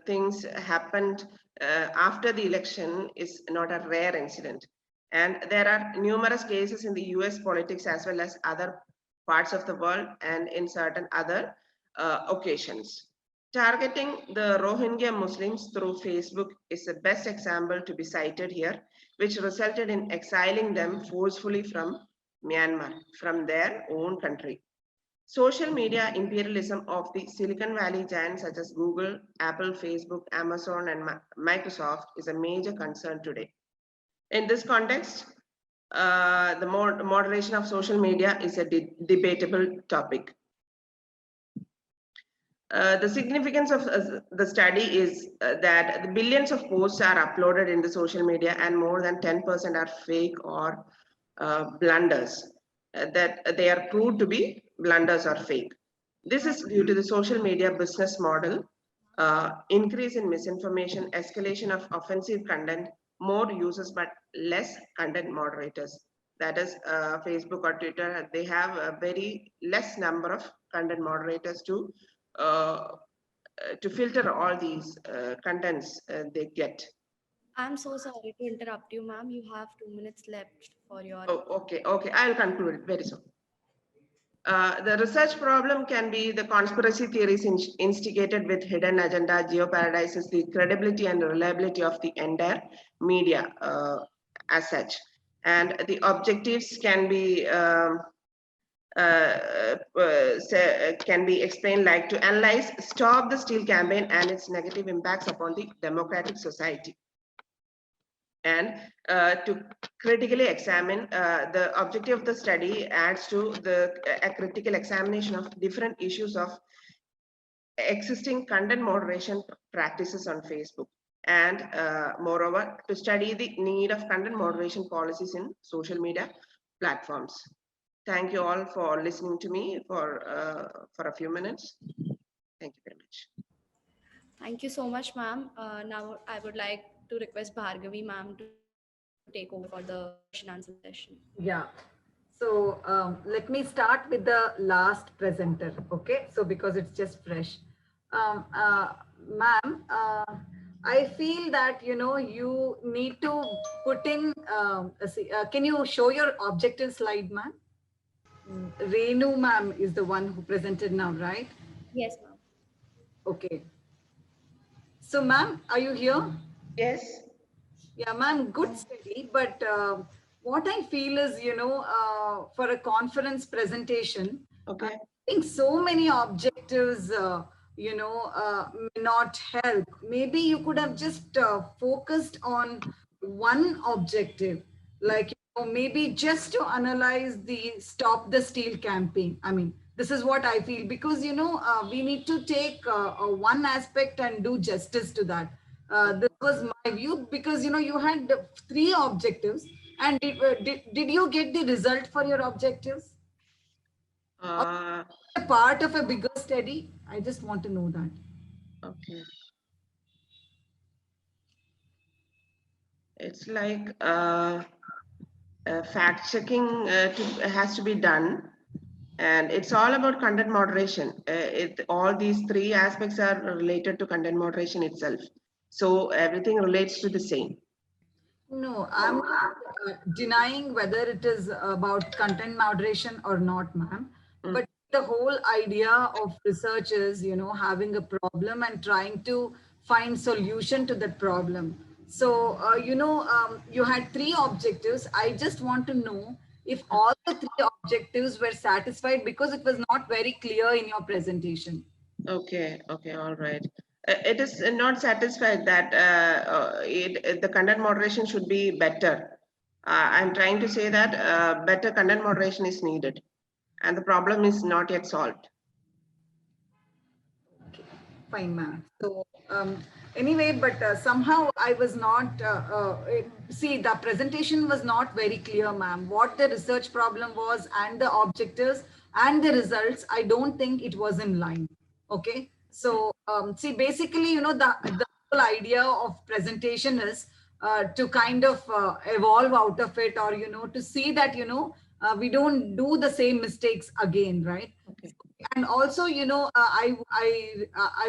Speaker 10: things happened after the election is not a rare incident. And there are numerous cases in the US politics as well as other parts of the world and in certain other occasions. Targeting the Rohingya Muslims through Facebook is the best example to be cited here, which resulted in exiling them forcefully from Myanmar, from their own country. Social media imperialism of the Silicon Valley giants such as Google, Apple, Facebook, Amazon, and Microsoft is a major concern today. In this context, the moderation of social media is a debatable topic. The significance of the study is that the billions of posts are uploaded in the social media and more than 10% are fake or blunders, that they are proved to be blunders or fake. This is due to the social media business model, increase in misinformation, escalation of offensive content, more users but less content moderators. That is Facebook or Twitter, they have a very less number of content moderators to filter all these contents they get.
Speaker 1: I'm so sorry to interrupt you, ma'am. You have 2 minutes left for your...
Speaker 10: Oh, okay. I'll conclude it very soon. The research problem can be the conspiracy theories instigated with hidden agenda, geoparadises, the credibility and reliability of the entire media as such. And the objectives can be explained like to analyze Stop the Steal campaign and its negative impacts upon the democratic society, and to critically examine the objective of the study adds to a critical examination of different issues of existing content moderation practices on Facebook, and moreover to study the need of content moderation policies in social media platforms. thank you all for listening to me for a few minutes. Thank you very much.
Speaker 1: Thank you so much, ma'am. Now I would like to request Bhargavi ma'am to take over for the question answer session.
Speaker 3: Yeah. So let me start with the last presenter, okay? So because it's just fresh. Ma'am, I feel that, you know, you need to put in, can you show your objective slide, ma'am? Renu ma'am is the one who presented now, right?
Speaker 1: Yes, ma'am.
Speaker 3: Okay. So ma'am, are you here?
Speaker 10: Yes.
Speaker 3: Yeah, ma'am, good study. But what I feel is, you know, for a conference presentation,
Speaker 10: okay,
Speaker 3: I think so many objectives, you know, may not help. Maybe you could have just focused on one objective, like, you know, maybe just to analyze the Stop the Steal campaign. I mean, this is what I feel, because, you know, we need to take one aspect and do justice to that. This was my view, because, you know, you had 3 objectives, and did you get the result for your objectives? A part of a bigger study? I just want to know that.
Speaker 10: Okay. It's like fact checking has to be done, and it's all about content moderation. All these 3 aspects are related to content moderation itself. So everything relates to the same.
Speaker 3: No, I'm not denying whether it is about content moderation or not, ma'am. But the whole idea of research is, you know, having a problem and trying to find solution to that problem. So, you know, you had 3 objectives. I just want to know if all the 3 objectives were satisfied, because it was not very clear in your presentation.
Speaker 10: Okay, okay, all right. It is not satisfied that the content moderation should be better. I'm trying to say that better content moderation is needed, and the problem is not yet solved.
Speaker 3: Okay, fine, ma'am. So anyway, but somehow I was not, see, the presentation was not very clear, ma'am. What the research problem was and the objectives and the results, I don't think it was in line. Okay. So see, basically, you know, the whole idea of presentation is to kind of evolve out of it, or, you know, to see that, you know, we don't do the same mistakes again, right?
Speaker 10: Okay.
Speaker 3: And also, you know, I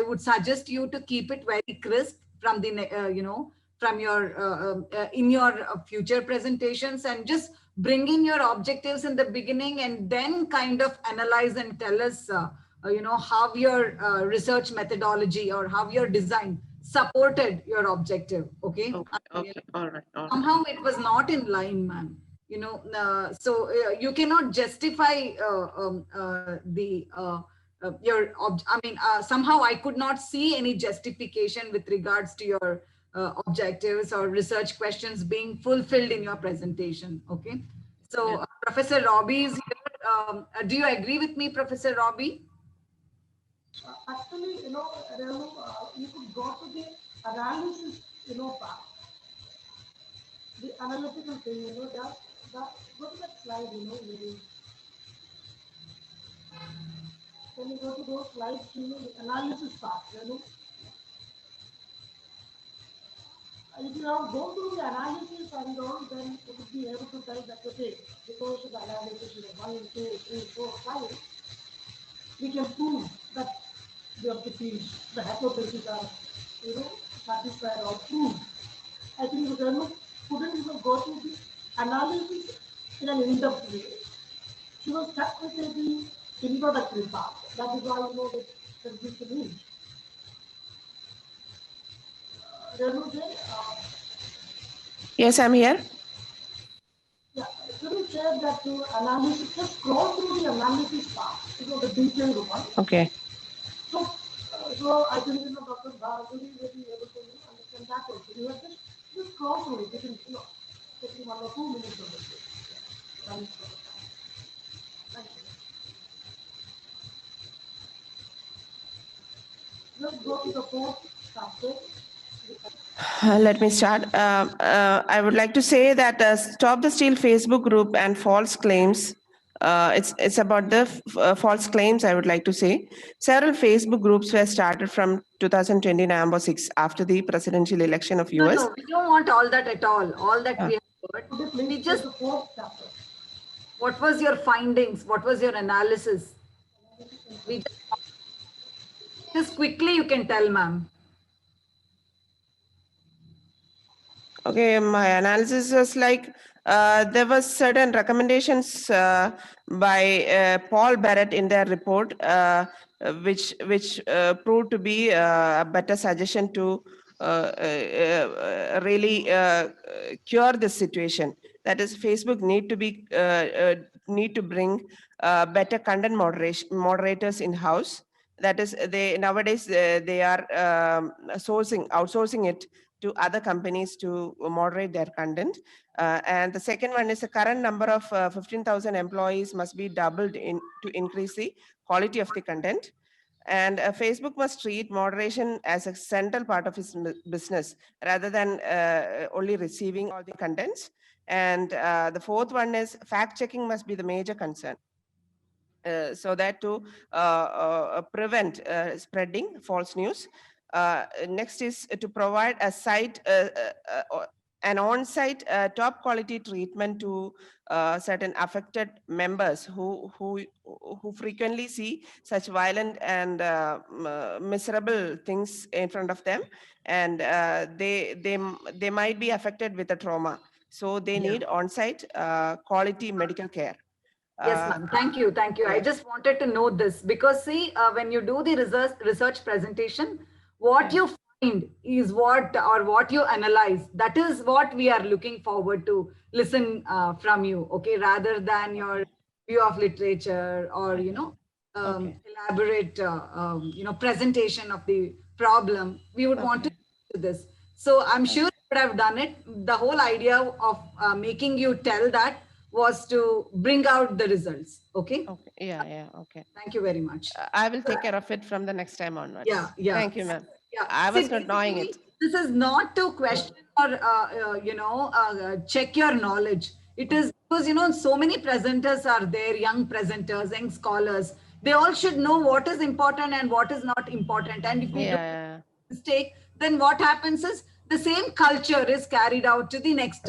Speaker 3: would suggest you to keep it very crisp from the, you know, from your, in your future presentations, and just bring in your objectives in the beginning, and then kind of analyze and tell us, you know, how your research methodology or how your design supported your objective. Okay.
Speaker 10: Okay. All right.
Speaker 3: Somehow it was not in line, ma'am. You know, so you cannot justify somehow I could not see any justification with regards to your objectives or research questions being fulfilled in your presentation. Okay. So Professor Robbie is here. Do you agree with me, Professor Robbie?
Speaker 11: Actually, you know, you could go to the analysis, you know, part. The analytical thing, you know, that go to that slide, you know, when you go to those slides, you know, the analysis part, you know. If you have gone through the analysis and all, then you would be able to tell that, okay, because of the analysis, you know, 1, 2, 3, 4, 5, we can prove that the objectives, the hypotheses are, you know, satisfied or proved. I think we couldn't even go to the analysis in an in-depth way. She was stuck with the introductory part. That is why, you know, that this is.
Speaker 10: Yes, I'm here.
Speaker 11: Yeah, Renu said that to analysis, just scroll through the analysis part, you know, the detailed one.
Speaker 10: Okay.
Speaker 11: So, so I think, you know, Dr. Bhargavi will be able to understand that also. You have just scroll through it, within, you know, taking 1 or 2 minutes of it. Thank you. Let's go to the 4th chapter.
Speaker 10: Let me start. I would like to say that Stop the Steal Facebook group and false claims It's about the false claims, I would like to say. Several Facebook groups were started from 2020 November 6 after the presidential election of US.
Speaker 3: No, we don't want all that at all. All that we have heard. We just, what was your findings? What was your analysis? We just quickly you can tell, ma'am.
Speaker 10: Okay, my analysis was like there was certain recommendations by Paul Barrett in their report, which proved to be a better suggestion to really cure this situation. That is, Facebook need to bring better content moderators in house. That is, they nowadays they are outsourcing it to other companies to moderate their content. And the second one is the current number of 15,000 employees must be doubled to increase the quality of the content. And Facebook must treat moderation as a central part of its business rather than only receiving all the contents. And the fourth one is fact checking must be the major concern. So that to prevent spreading false news. Next is to provide a site, an on-site top quality treatment to certain affected members who frequently see such violent and miserable things in front of them, and they might be affected with a trauma. So they need on-site quality medical care.
Speaker 3: Yes, ma'am. Thank you. Thank you. I just wanted to know this because see, when you do the research presentation, what you find is what you analyze. That is what we are looking forward to listen from you. Okay, rather than your view of literature or elaborate presentation of the problem. We would want to do this. So I'm sure you would have done it. The whole idea of making you tell that was to bring out the results. Okay.
Speaker 10: Okay. Yeah. Okay.
Speaker 3: Thank you very much.
Speaker 10: I will take care of it from the next time onwards.
Speaker 3: Yeah.
Speaker 10: Thank you, ma'am.
Speaker 3: Yeah.
Speaker 10: I was not knowing it.
Speaker 3: This is not to question or check your knowledge. It is because so many presenters are there, young presenters, young scholars. They all should know what is important and what is not important. And if you do mistake, then what happens is the same culture is carried out to the next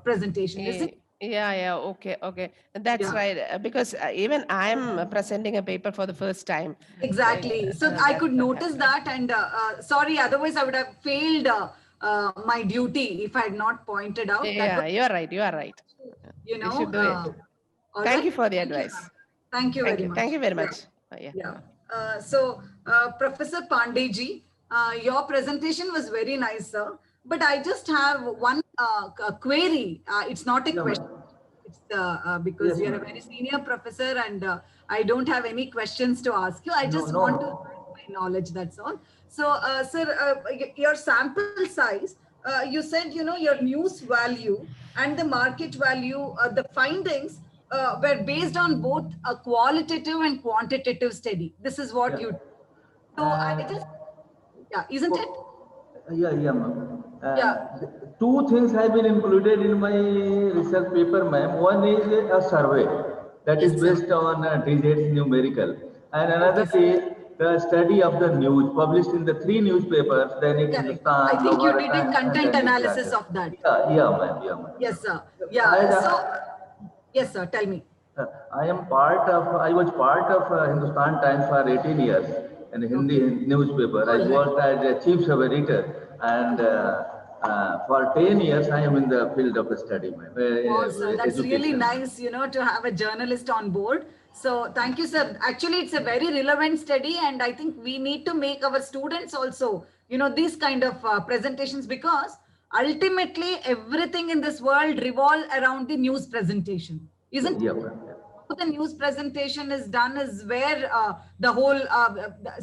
Speaker 3: presentation. Is it?
Speaker 10: Yeah. Okay. That's right. Because even I'm presenting a paper for the first time.
Speaker 3: Exactly. So I could notice that, and sorry, otherwise I would have failed my duty if I had not pointed out.
Speaker 10: Yeah, you are right. You should do it. Thank you for the advice.
Speaker 3: Thank you very much.
Speaker 10: Thank you very much.
Speaker 3: So Professor Pandeyji, your presentation was very nice, sir. But I just have one query. It's not a question. It's because you're a very senior professor and I don't have any questions to ask you. I just want to add my knowledge, that's all. So, sir, your sample size, you said, your news value and the market value, the findings were based on both a qualitative and quantitative study. This is what you do. So I just, isn't it?
Speaker 8: Yeah, ma'am. Two things have been included in my research paper, ma'am. One is a survey that is based on digits numerical, and another is the study of the news published in the 3 newspapers. Dainik Hindustan.
Speaker 3: I think you did a content analysis of that.
Speaker 8: Yeah, ma'am.
Speaker 3: Yes, sir. Yeah. Yes, sir. Tell me.
Speaker 8: I was part of Hindustan Times for 18 years in Hindi newspaper. I worked as a chief sub-editor. And for 10 years, I am in the field of study.
Speaker 3: Awesome. That's really nice, to have a journalist on board. So thank you, sir. Actually, it's a very relevant study. And I think we need to make our students also, these kind of presentations, because ultimately everything in this world revolves around the news presentation, isn't it? The news presentation is done is where the whole,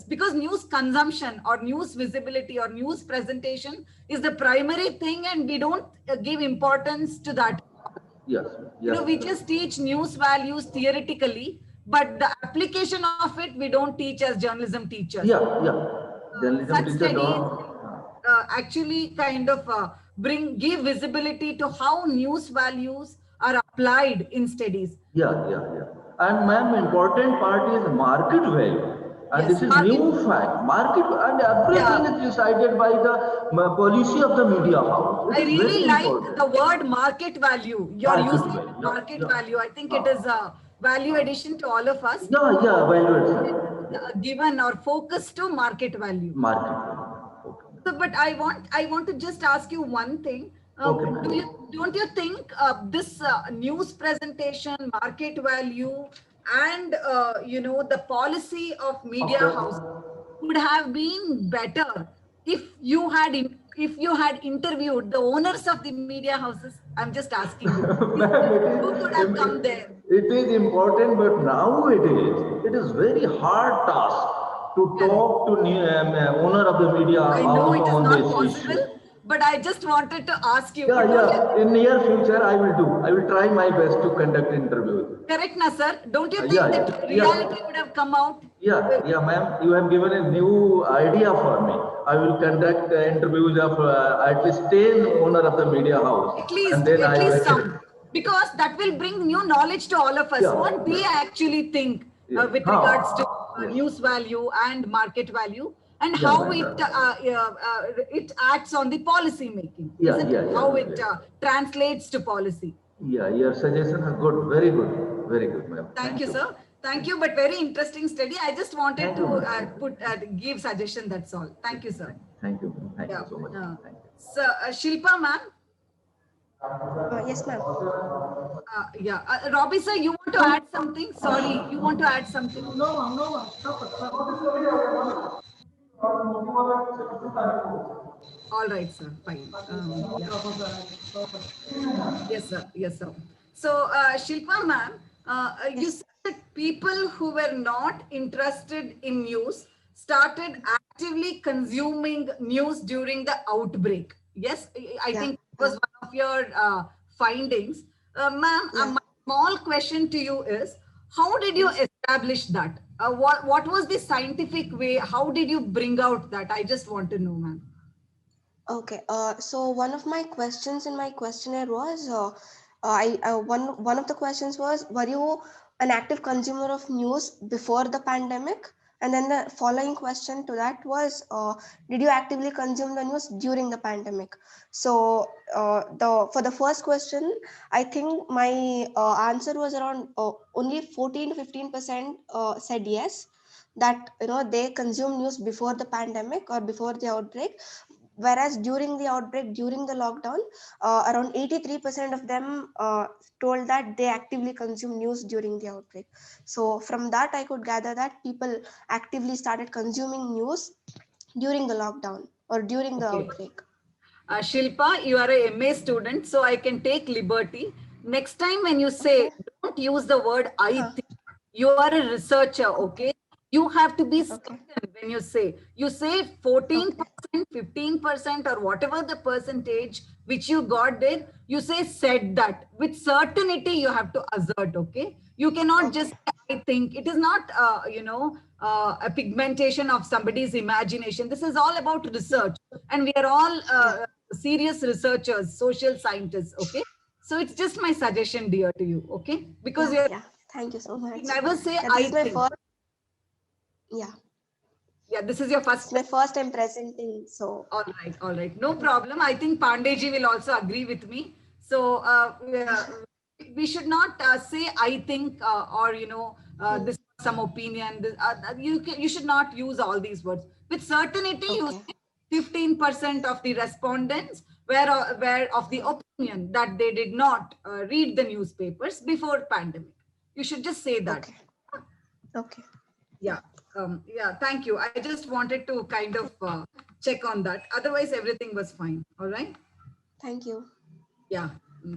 Speaker 3: because news consumption or news visibility or news presentation is the primary thing, and we don't give importance to that.
Speaker 8: Yes.
Speaker 3: We just teach news values theoretically, but the application of it, we don't teach as journalism teachers.
Speaker 8: Journalism
Speaker 3: studies actually kind of give visibility to how news values are applied in studies.
Speaker 8: Yeah. And ma'am, important part is market value. And this is new fact. Market and everything is decided by the policy of the media house.
Speaker 3: I really like the word market value. You're using market value. I think it is a value addition to all of us.
Speaker 8: Yeah, value addition.
Speaker 3: Given or focus to market value.
Speaker 8: Market value.
Speaker 3: So, but I want to just ask you one thing. Don't you think this news presentation, market value, and the policy of media house would have been better if you had interviewed the owners of the media houses? I'm just asking you. Who could have come there?
Speaker 8: It is important, but now it is very hard task to talk to owner of the media house.
Speaker 3: I know it is
Speaker 8: on
Speaker 3: not
Speaker 8: this
Speaker 3: possible.
Speaker 8: issue.
Speaker 3: But I just wanted to ask you.
Speaker 8: In near future, I will try my best to conduct interviews.
Speaker 3: Correct, na sir? Don't you think that reality would have come out?
Speaker 8: Yeah, ma'am. You have given a new idea for me. I will conduct interviews of at least 10 owner of the media house.
Speaker 3: At least some. Because that will bring new knowledge to all of us. What we actually think with regards to news value and market value. And how it acts on the policy making, how it translates to policy.
Speaker 8: Yeah, your suggestion is good, very good, ma'am.
Speaker 3: Thank you, sir. Thank you, but very interesting study. I just wanted to give suggestion. That's all. Thank you, sir.
Speaker 8: Thank you so much.
Speaker 3: So, Shilpa, ma'am.
Speaker 7: Yes, ma'am.
Speaker 3: Robbie, sir, you want to add something? Sorry, you want to add something?
Speaker 11: No. Stop.
Speaker 3: All right, sir. Fine. Yes, sir. So, Shilpa, ma'am, you said that people who were not interested in news started actively consuming news during the outbreak. Yes, I think it was one of your findings. Ma'am, my small question to you is, how did you establish that? What was the scientific way? How did you bring out that? I just want to know, ma'am.
Speaker 7: Okay. So one of my questions in my questionnaire was, one of the questions was, were you an active consumer of news before the pandemic? And then the following question to that was, did you actively consume the news during the pandemic? So for the first question, I think my answer was around only 14 to 15% said yes, that they consume news before the pandemic or before the outbreak. Whereas during the outbreak, during the lockdown, around 83% of them told that they actively consume news during the outbreak. So from that, I could gather that people actively started consuming news during the lockdown or during the outbreak.
Speaker 3: Shilpa, you are a MA student, so I can take liberty. Next time when you say, don't use the word I think, you are a researcher, okay? You have to be certain when you say 14%, 15% or whatever the percentage which you got there, you say said that. With certainty you have to assert, okay? You cannot just say, I think. It is not, a pigmentation of somebody's imagination. This is all about research. And we are all serious researchers, social scientists, okay? So it's just my suggestion, dear, to you, okay? Because you're...
Speaker 7: Thank you so much.
Speaker 3: Never say I think. Yeah, this is your first.
Speaker 7: My first time presenting, so.
Speaker 3: All right. No problem. I think Pandeyji will also agree with me. So we should not say I think or this is some opinion. You should not use all these words. With certainty, you say 15% of the respondents were of the opinion that they did not read the newspapers before pandemic. You should just say that.
Speaker 7: Okay.
Speaker 3: Yeah. Thank you. I just wanted to kind of check on that. Otherwise, everything was fine. All right.
Speaker 7: Thank you.
Speaker 3: Yeah,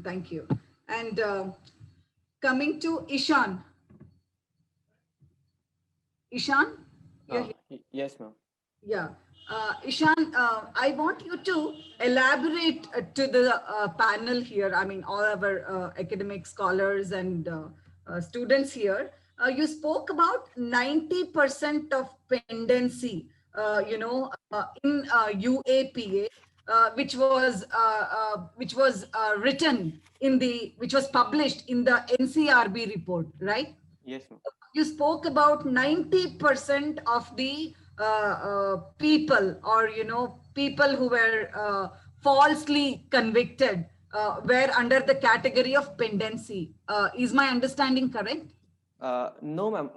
Speaker 3: thank you. And coming to Ishan. Ishan?
Speaker 5: Yes, ma'am.
Speaker 3: Yeah. Ishan, I want you to elaborate to the panel here. I mean, all our academic scholars and students here. You spoke about 90% of pendency, in UAPA, which was written which was published in the NCRB report, right?
Speaker 5: Yes, ma'am.
Speaker 3: You spoke about 90% of the people, or people who were falsely convicted were under the category of pendency. Is my understanding correct?
Speaker 5: No, ma'am.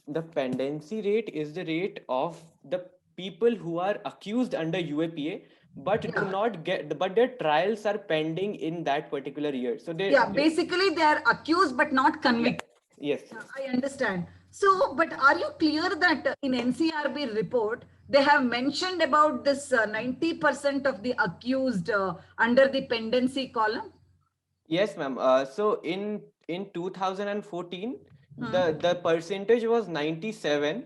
Speaker 5: The pendency rate is the rate of the people who are accused under UAPA, but do not get, but their trials are pending in that particular year. So
Speaker 3: Basically they are accused but not convicted.
Speaker 5: Yes.
Speaker 3: I understand. So, but are you clear that in NCRB report, they have mentioned about this 90% of the accused under the pendency column?
Speaker 5: Yes, ma'am. So in 2014, the percentage was 97.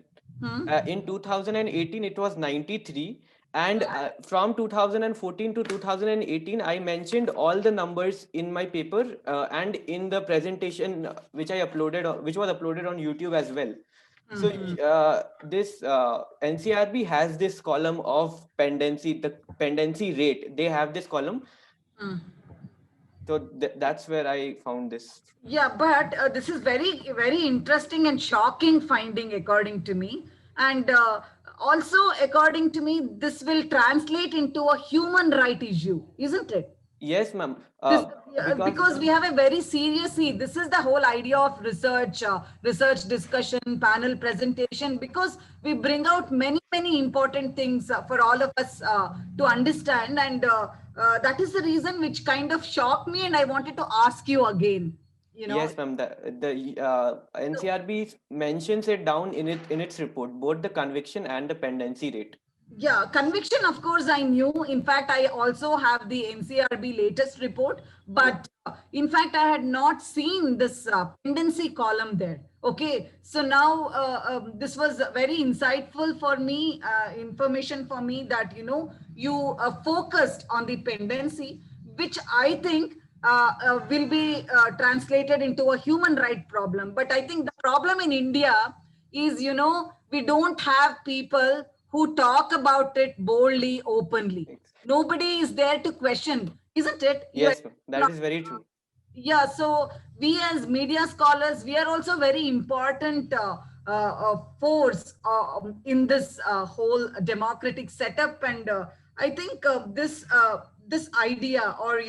Speaker 5: In 2018, it was 93. And from 2014 to 2018, I mentioned all the numbers in my paper and in the presentation which I uploaded, which was uploaded on YouTube as well. So this NCRB has this column of pendency, the pendency rate. They have this column. So that's where I found this.
Speaker 3: Yeah, but this is very, very interesting and shocking finding according to me. And also according to me, this will translate into a human right issue, isn't it?
Speaker 5: Yes, ma'am.
Speaker 3: Because we have a very serious, this is the whole idea of research, research discussion, panel presentation, because we bring out many, many important things for all of us to understand. And that is the reason which kind of shocked me. And I wanted to ask you again.
Speaker 5: Yes, ma'am. The NCRB mentions it down in its report, both the conviction and the pendency rate.
Speaker 3: Yeah, conviction, of course, I knew. In fact, I also have the NCRB latest report, but in fact, I had not seen this pendency column there. Okay, so now this was very insightful for me, information for me that, you focused on the pendency, which I think will be translated into a human right problem. But I think the problem in India is, we don't have people who talk about it boldly, openly. Nobody is there to question, isn't it?
Speaker 5: Yes, that is very true.
Speaker 3: Yeah, so we as media scholars, we are also very important force in this whole democratic setup. And I think this idea, or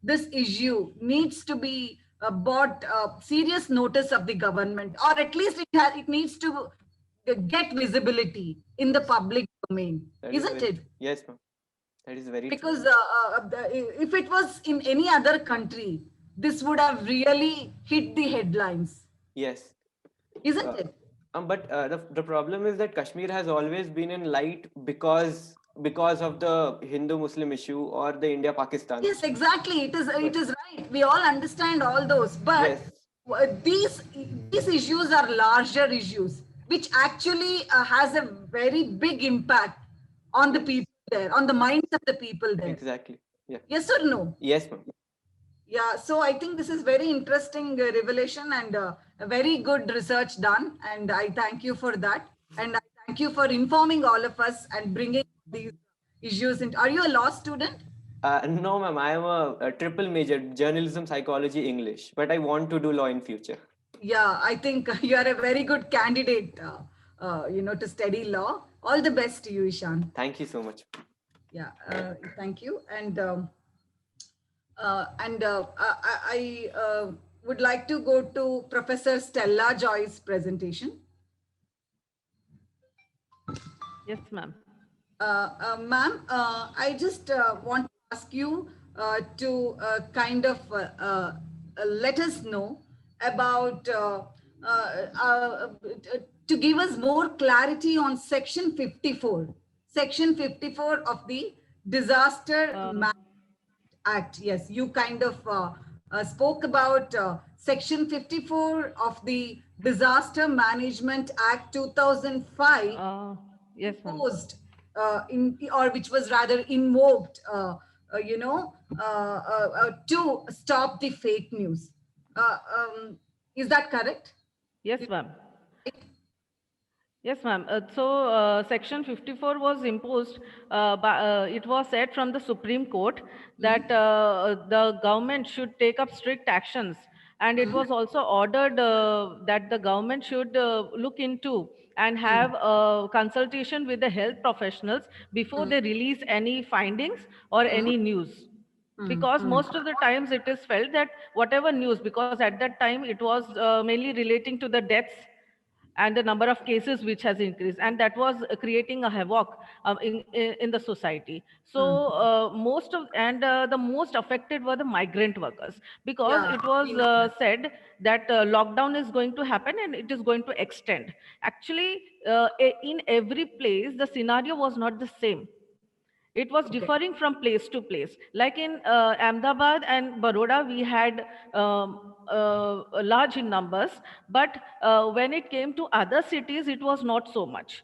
Speaker 3: this issue needs to be brought serious notice of the government, or at least it needs to get visibility in the public domain, isn't it?
Speaker 5: Yes, ma'am. That is very
Speaker 3: because if it was in any other country, this would have really hit the headlines.
Speaker 5: Yes.
Speaker 3: Isn't it?
Speaker 5: But the problem is that Kashmir has always been in light because of the Hindu-Muslim issue or the India-Pakistan.
Speaker 3: Yes, exactly. It is right. We all understand all those, but these issues are larger issues, which actually has a very big impact on the people there, on the minds of the people there.
Speaker 5: Exactly. Yeah.
Speaker 3: Yes or no?
Speaker 5: Yes, ma'am.
Speaker 3: Yeah. So I think this is very interesting revelation and a very good research done. And I thank you for that. And I thank you for informing all of us and bringing these issues in. Are you a law student?
Speaker 5: No, ma'am. I am a triple major, journalism, psychology, English, but I want to do law in future.
Speaker 3: Yeah, I think you are a very good candidate, to study law. All the best to you, Ishan.
Speaker 5: Thank you so much.
Speaker 3: Yeah, thank you. And I would like to go to Professor Stella Joy's presentation.
Speaker 4: Yes, ma'am.
Speaker 3: Ma'am, I just want to ask you to kind of let us know about, to give us more clarity on Section 54. Section 54 of the Disaster Management Act. Yes, you kind of spoke about Section 54 of the Disaster Management Act 2005.
Speaker 4: Yes, ma'am.
Speaker 3: Proposed, or which was rather invoked, to stop the fake news. Is that correct?
Speaker 4: Yes, ma'am. Yes, ma'am. So Section 54 was imposed, it was said from the Supreme Court that the government should take up strict actions And it was also ordered that the government should look into and have a consultation with the health professionals before they release any findings or any news. Because most of the times it is felt that whatever news, because at that time it was mainly relating to the deaths and the number of cases which has increased, and that was creating a havoc in the society. So most of the most affected were the migrant workers, because
Speaker 3: Yeah,
Speaker 4: it was
Speaker 3: we know.
Speaker 4: said that lockdown is going to happen and it is going to extend. Actually, in every place the scenario was not the same. It was
Speaker 3: Okay.
Speaker 4: differing from place to place. Like in Ahmedabad and Baroda, we had large in numbers, but when it came to other cities, it was not so much.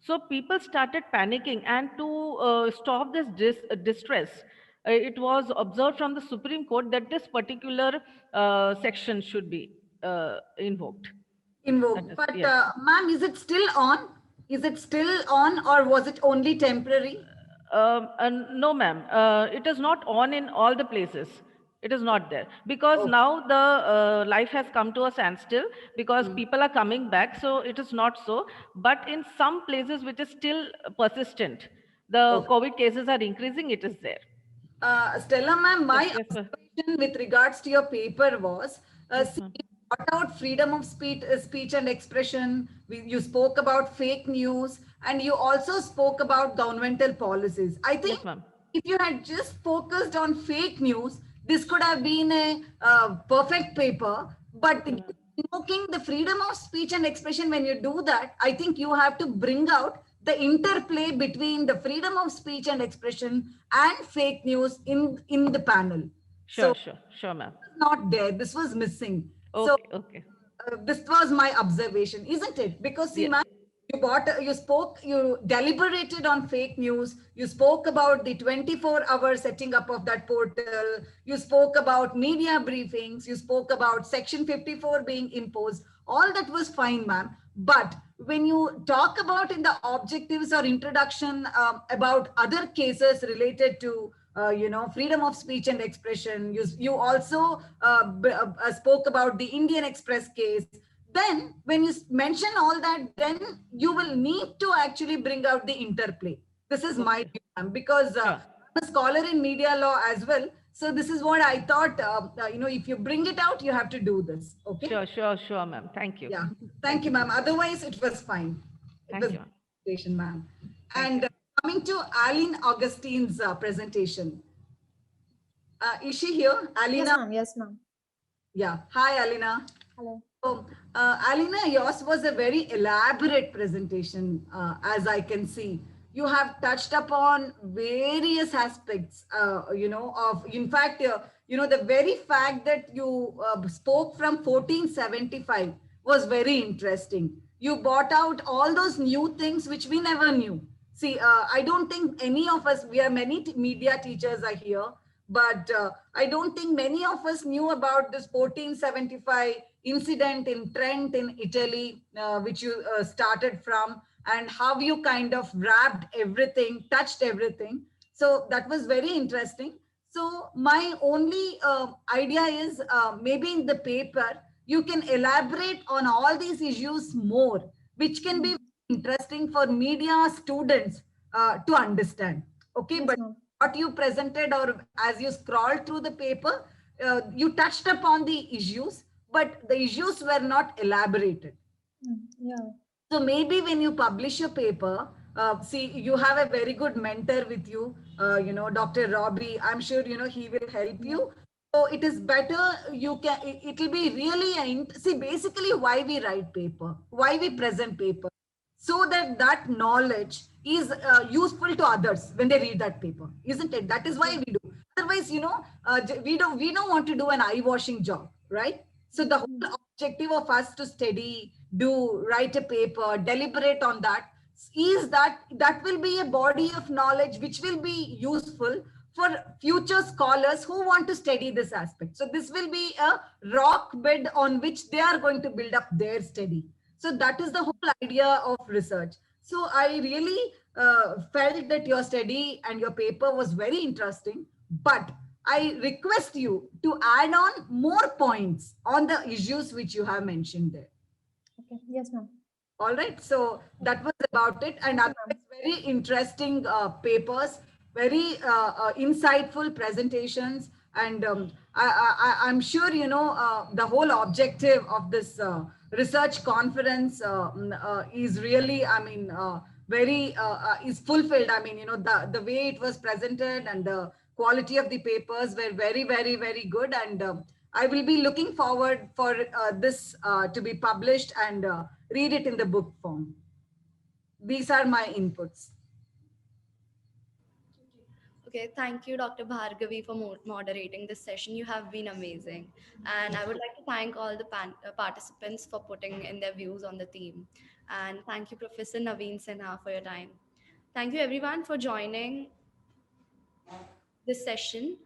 Speaker 4: So people started panicking, and to stop this distress, it was observed from the Supreme Court that this particular section should be invoked. That
Speaker 3: Invoked.
Speaker 4: is,
Speaker 3: But
Speaker 4: yes.
Speaker 3: ma'am, is it still on? Is it still on, or was it only temporary?
Speaker 4: No, ma'am. It is not on in all the places. It is not there, because
Speaker 3: Oh.
Speaker 4: now the life has come to a standstill, because people are coming back. So it is not so. But in some places which is still persistent, the
Speaker 3: Okay.
Speaker 4: COVID cases are increasing. It is there.
Speaker 3: Stella ma'am, my
Speaker 4: Yes, yes, sir.
Speaker 3: observation with regards to your paper was,
Speaker 4: Yes,
Speaker 3: see,
Speaker 4: ma'am.
Speaker 3: you brought out freedom of speech and expression. You spoke about fake news, and you also spoke about governmental policies. I think
Speaker 4: Yes, ma'am.
Speaker 3: if you had just focused on fake news, this could have been a perfect paper. But invoking the freedom of speech and expression, when you do that, I think you have to bring out the interplay between the freedom of speech and expression and fake news in the panel.
Speaker 4: Sure,
Speaker 3: So
Speaker 4: sure, ma'am.
Speaker 3: not there. This was missing. So
Speaker 4: Okay, okay.
Speaker 3: this was my observation, isn't it? Because see,
Speaker 4: Yeah.
Speaker 3: ma'am, you deliberated on fake news. You spoke about the 24-hour setting up of that portal. You spoke about media briefings. You spoke about Section 54 being imposed. All that was fine, ma'am. But when you talk about in the objectives or introduction about other cases related to freedom of speech and expression, you also spoke about the Indian Express case. Then when you mention all that, then you will need to actually bring out the interplay. This is my view, ma'am, because I'm a scholar in media law as well. So this is what I thought, if you bring it out, you have to do this. Okay.
Speaker 4: Sure, ma'am. Thank you.
Speaker 3: Yeah. Thank you, ma'am. Otherwise, it was fine.
Speaker 4: Thank you,
Speaker 3: Presentation, ma'am. And coming to Aline Augustine's presentation. Is she here? Alina?
Speaker 6: Yes, ma'am. Yes, ma'am.
Speaker 3: Yeah. Hi, Alina.
Speaker 6: Hello.
Speaker 3: So, Alina, yours was a very elaborate presentation, as I can see. You have touched upon various aspects, in fact, the very fact that you spoke from 1475 was very interesting. You brought out all those new things which we never knew. See, I don't think any of us, we are many media teachers are here, but I don't think many of us knew about this 1475 incident in Trent in Italy, which you started from, and how you kind of wrapped everything, touched everything. So that was very interesting. So my only idea is maybe in the paper, you can elaborate on all these issues more, which can be interesting for media students to understand. Okay,
Speaker 6: Yes,
Speaker 3: but what you presented, or as you scrolled through the paper, you touched upon the issues, but the issues were not elaborated.
Speaker 6: Yeah.
Speaker 3: So maybe when you publish your paper, see, you have a very good mentor with you, Dr. Robbie. I'm sure, he will help you. So it is better, it will be really, see, basically why we write paper, why we present paper, so that knowledge is useful to others when they read that paper, isn't it? That is why we do. Otherwise, we don't want to do an eye-washing job, right? So the whole objective of us to study, write a paper, deliberate on that, is that will be a body of knowledge which will be useful for future scholars who want to study this aspect. So this will be a rock bed on which they are going to build up their study. So that is the whole idea of research. So I really felt that your study and your paper was very interesting, but I request you to add on more points on the issues which you have mentioned there.
Speaker 6: Okay. Yes, ma'am.
Speaker 3: All right. So that was about it. And otherwise, very interesting papers, very insightful presentations. And I'm sure, you know, the whole objective of this research conference is really, I mean, very is fulfilled. I mean, you know, the way it was presented and the quality of the papers were very, very, very good. And I will be looking forward for this to be published and read it in the book form. These are my inputs.
Speaker 1: Okay, thank you, Dr. Bhargavi, for moderating this session. You have been amazing. And I would like to thank all the participants for putting in their views on the theme. And thank you, Professor Naveen Sinha, for your time. Thank you, everyone, for joining this session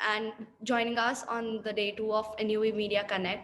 Speaker 1: and joining us on the day 2 of NUE Media Connect.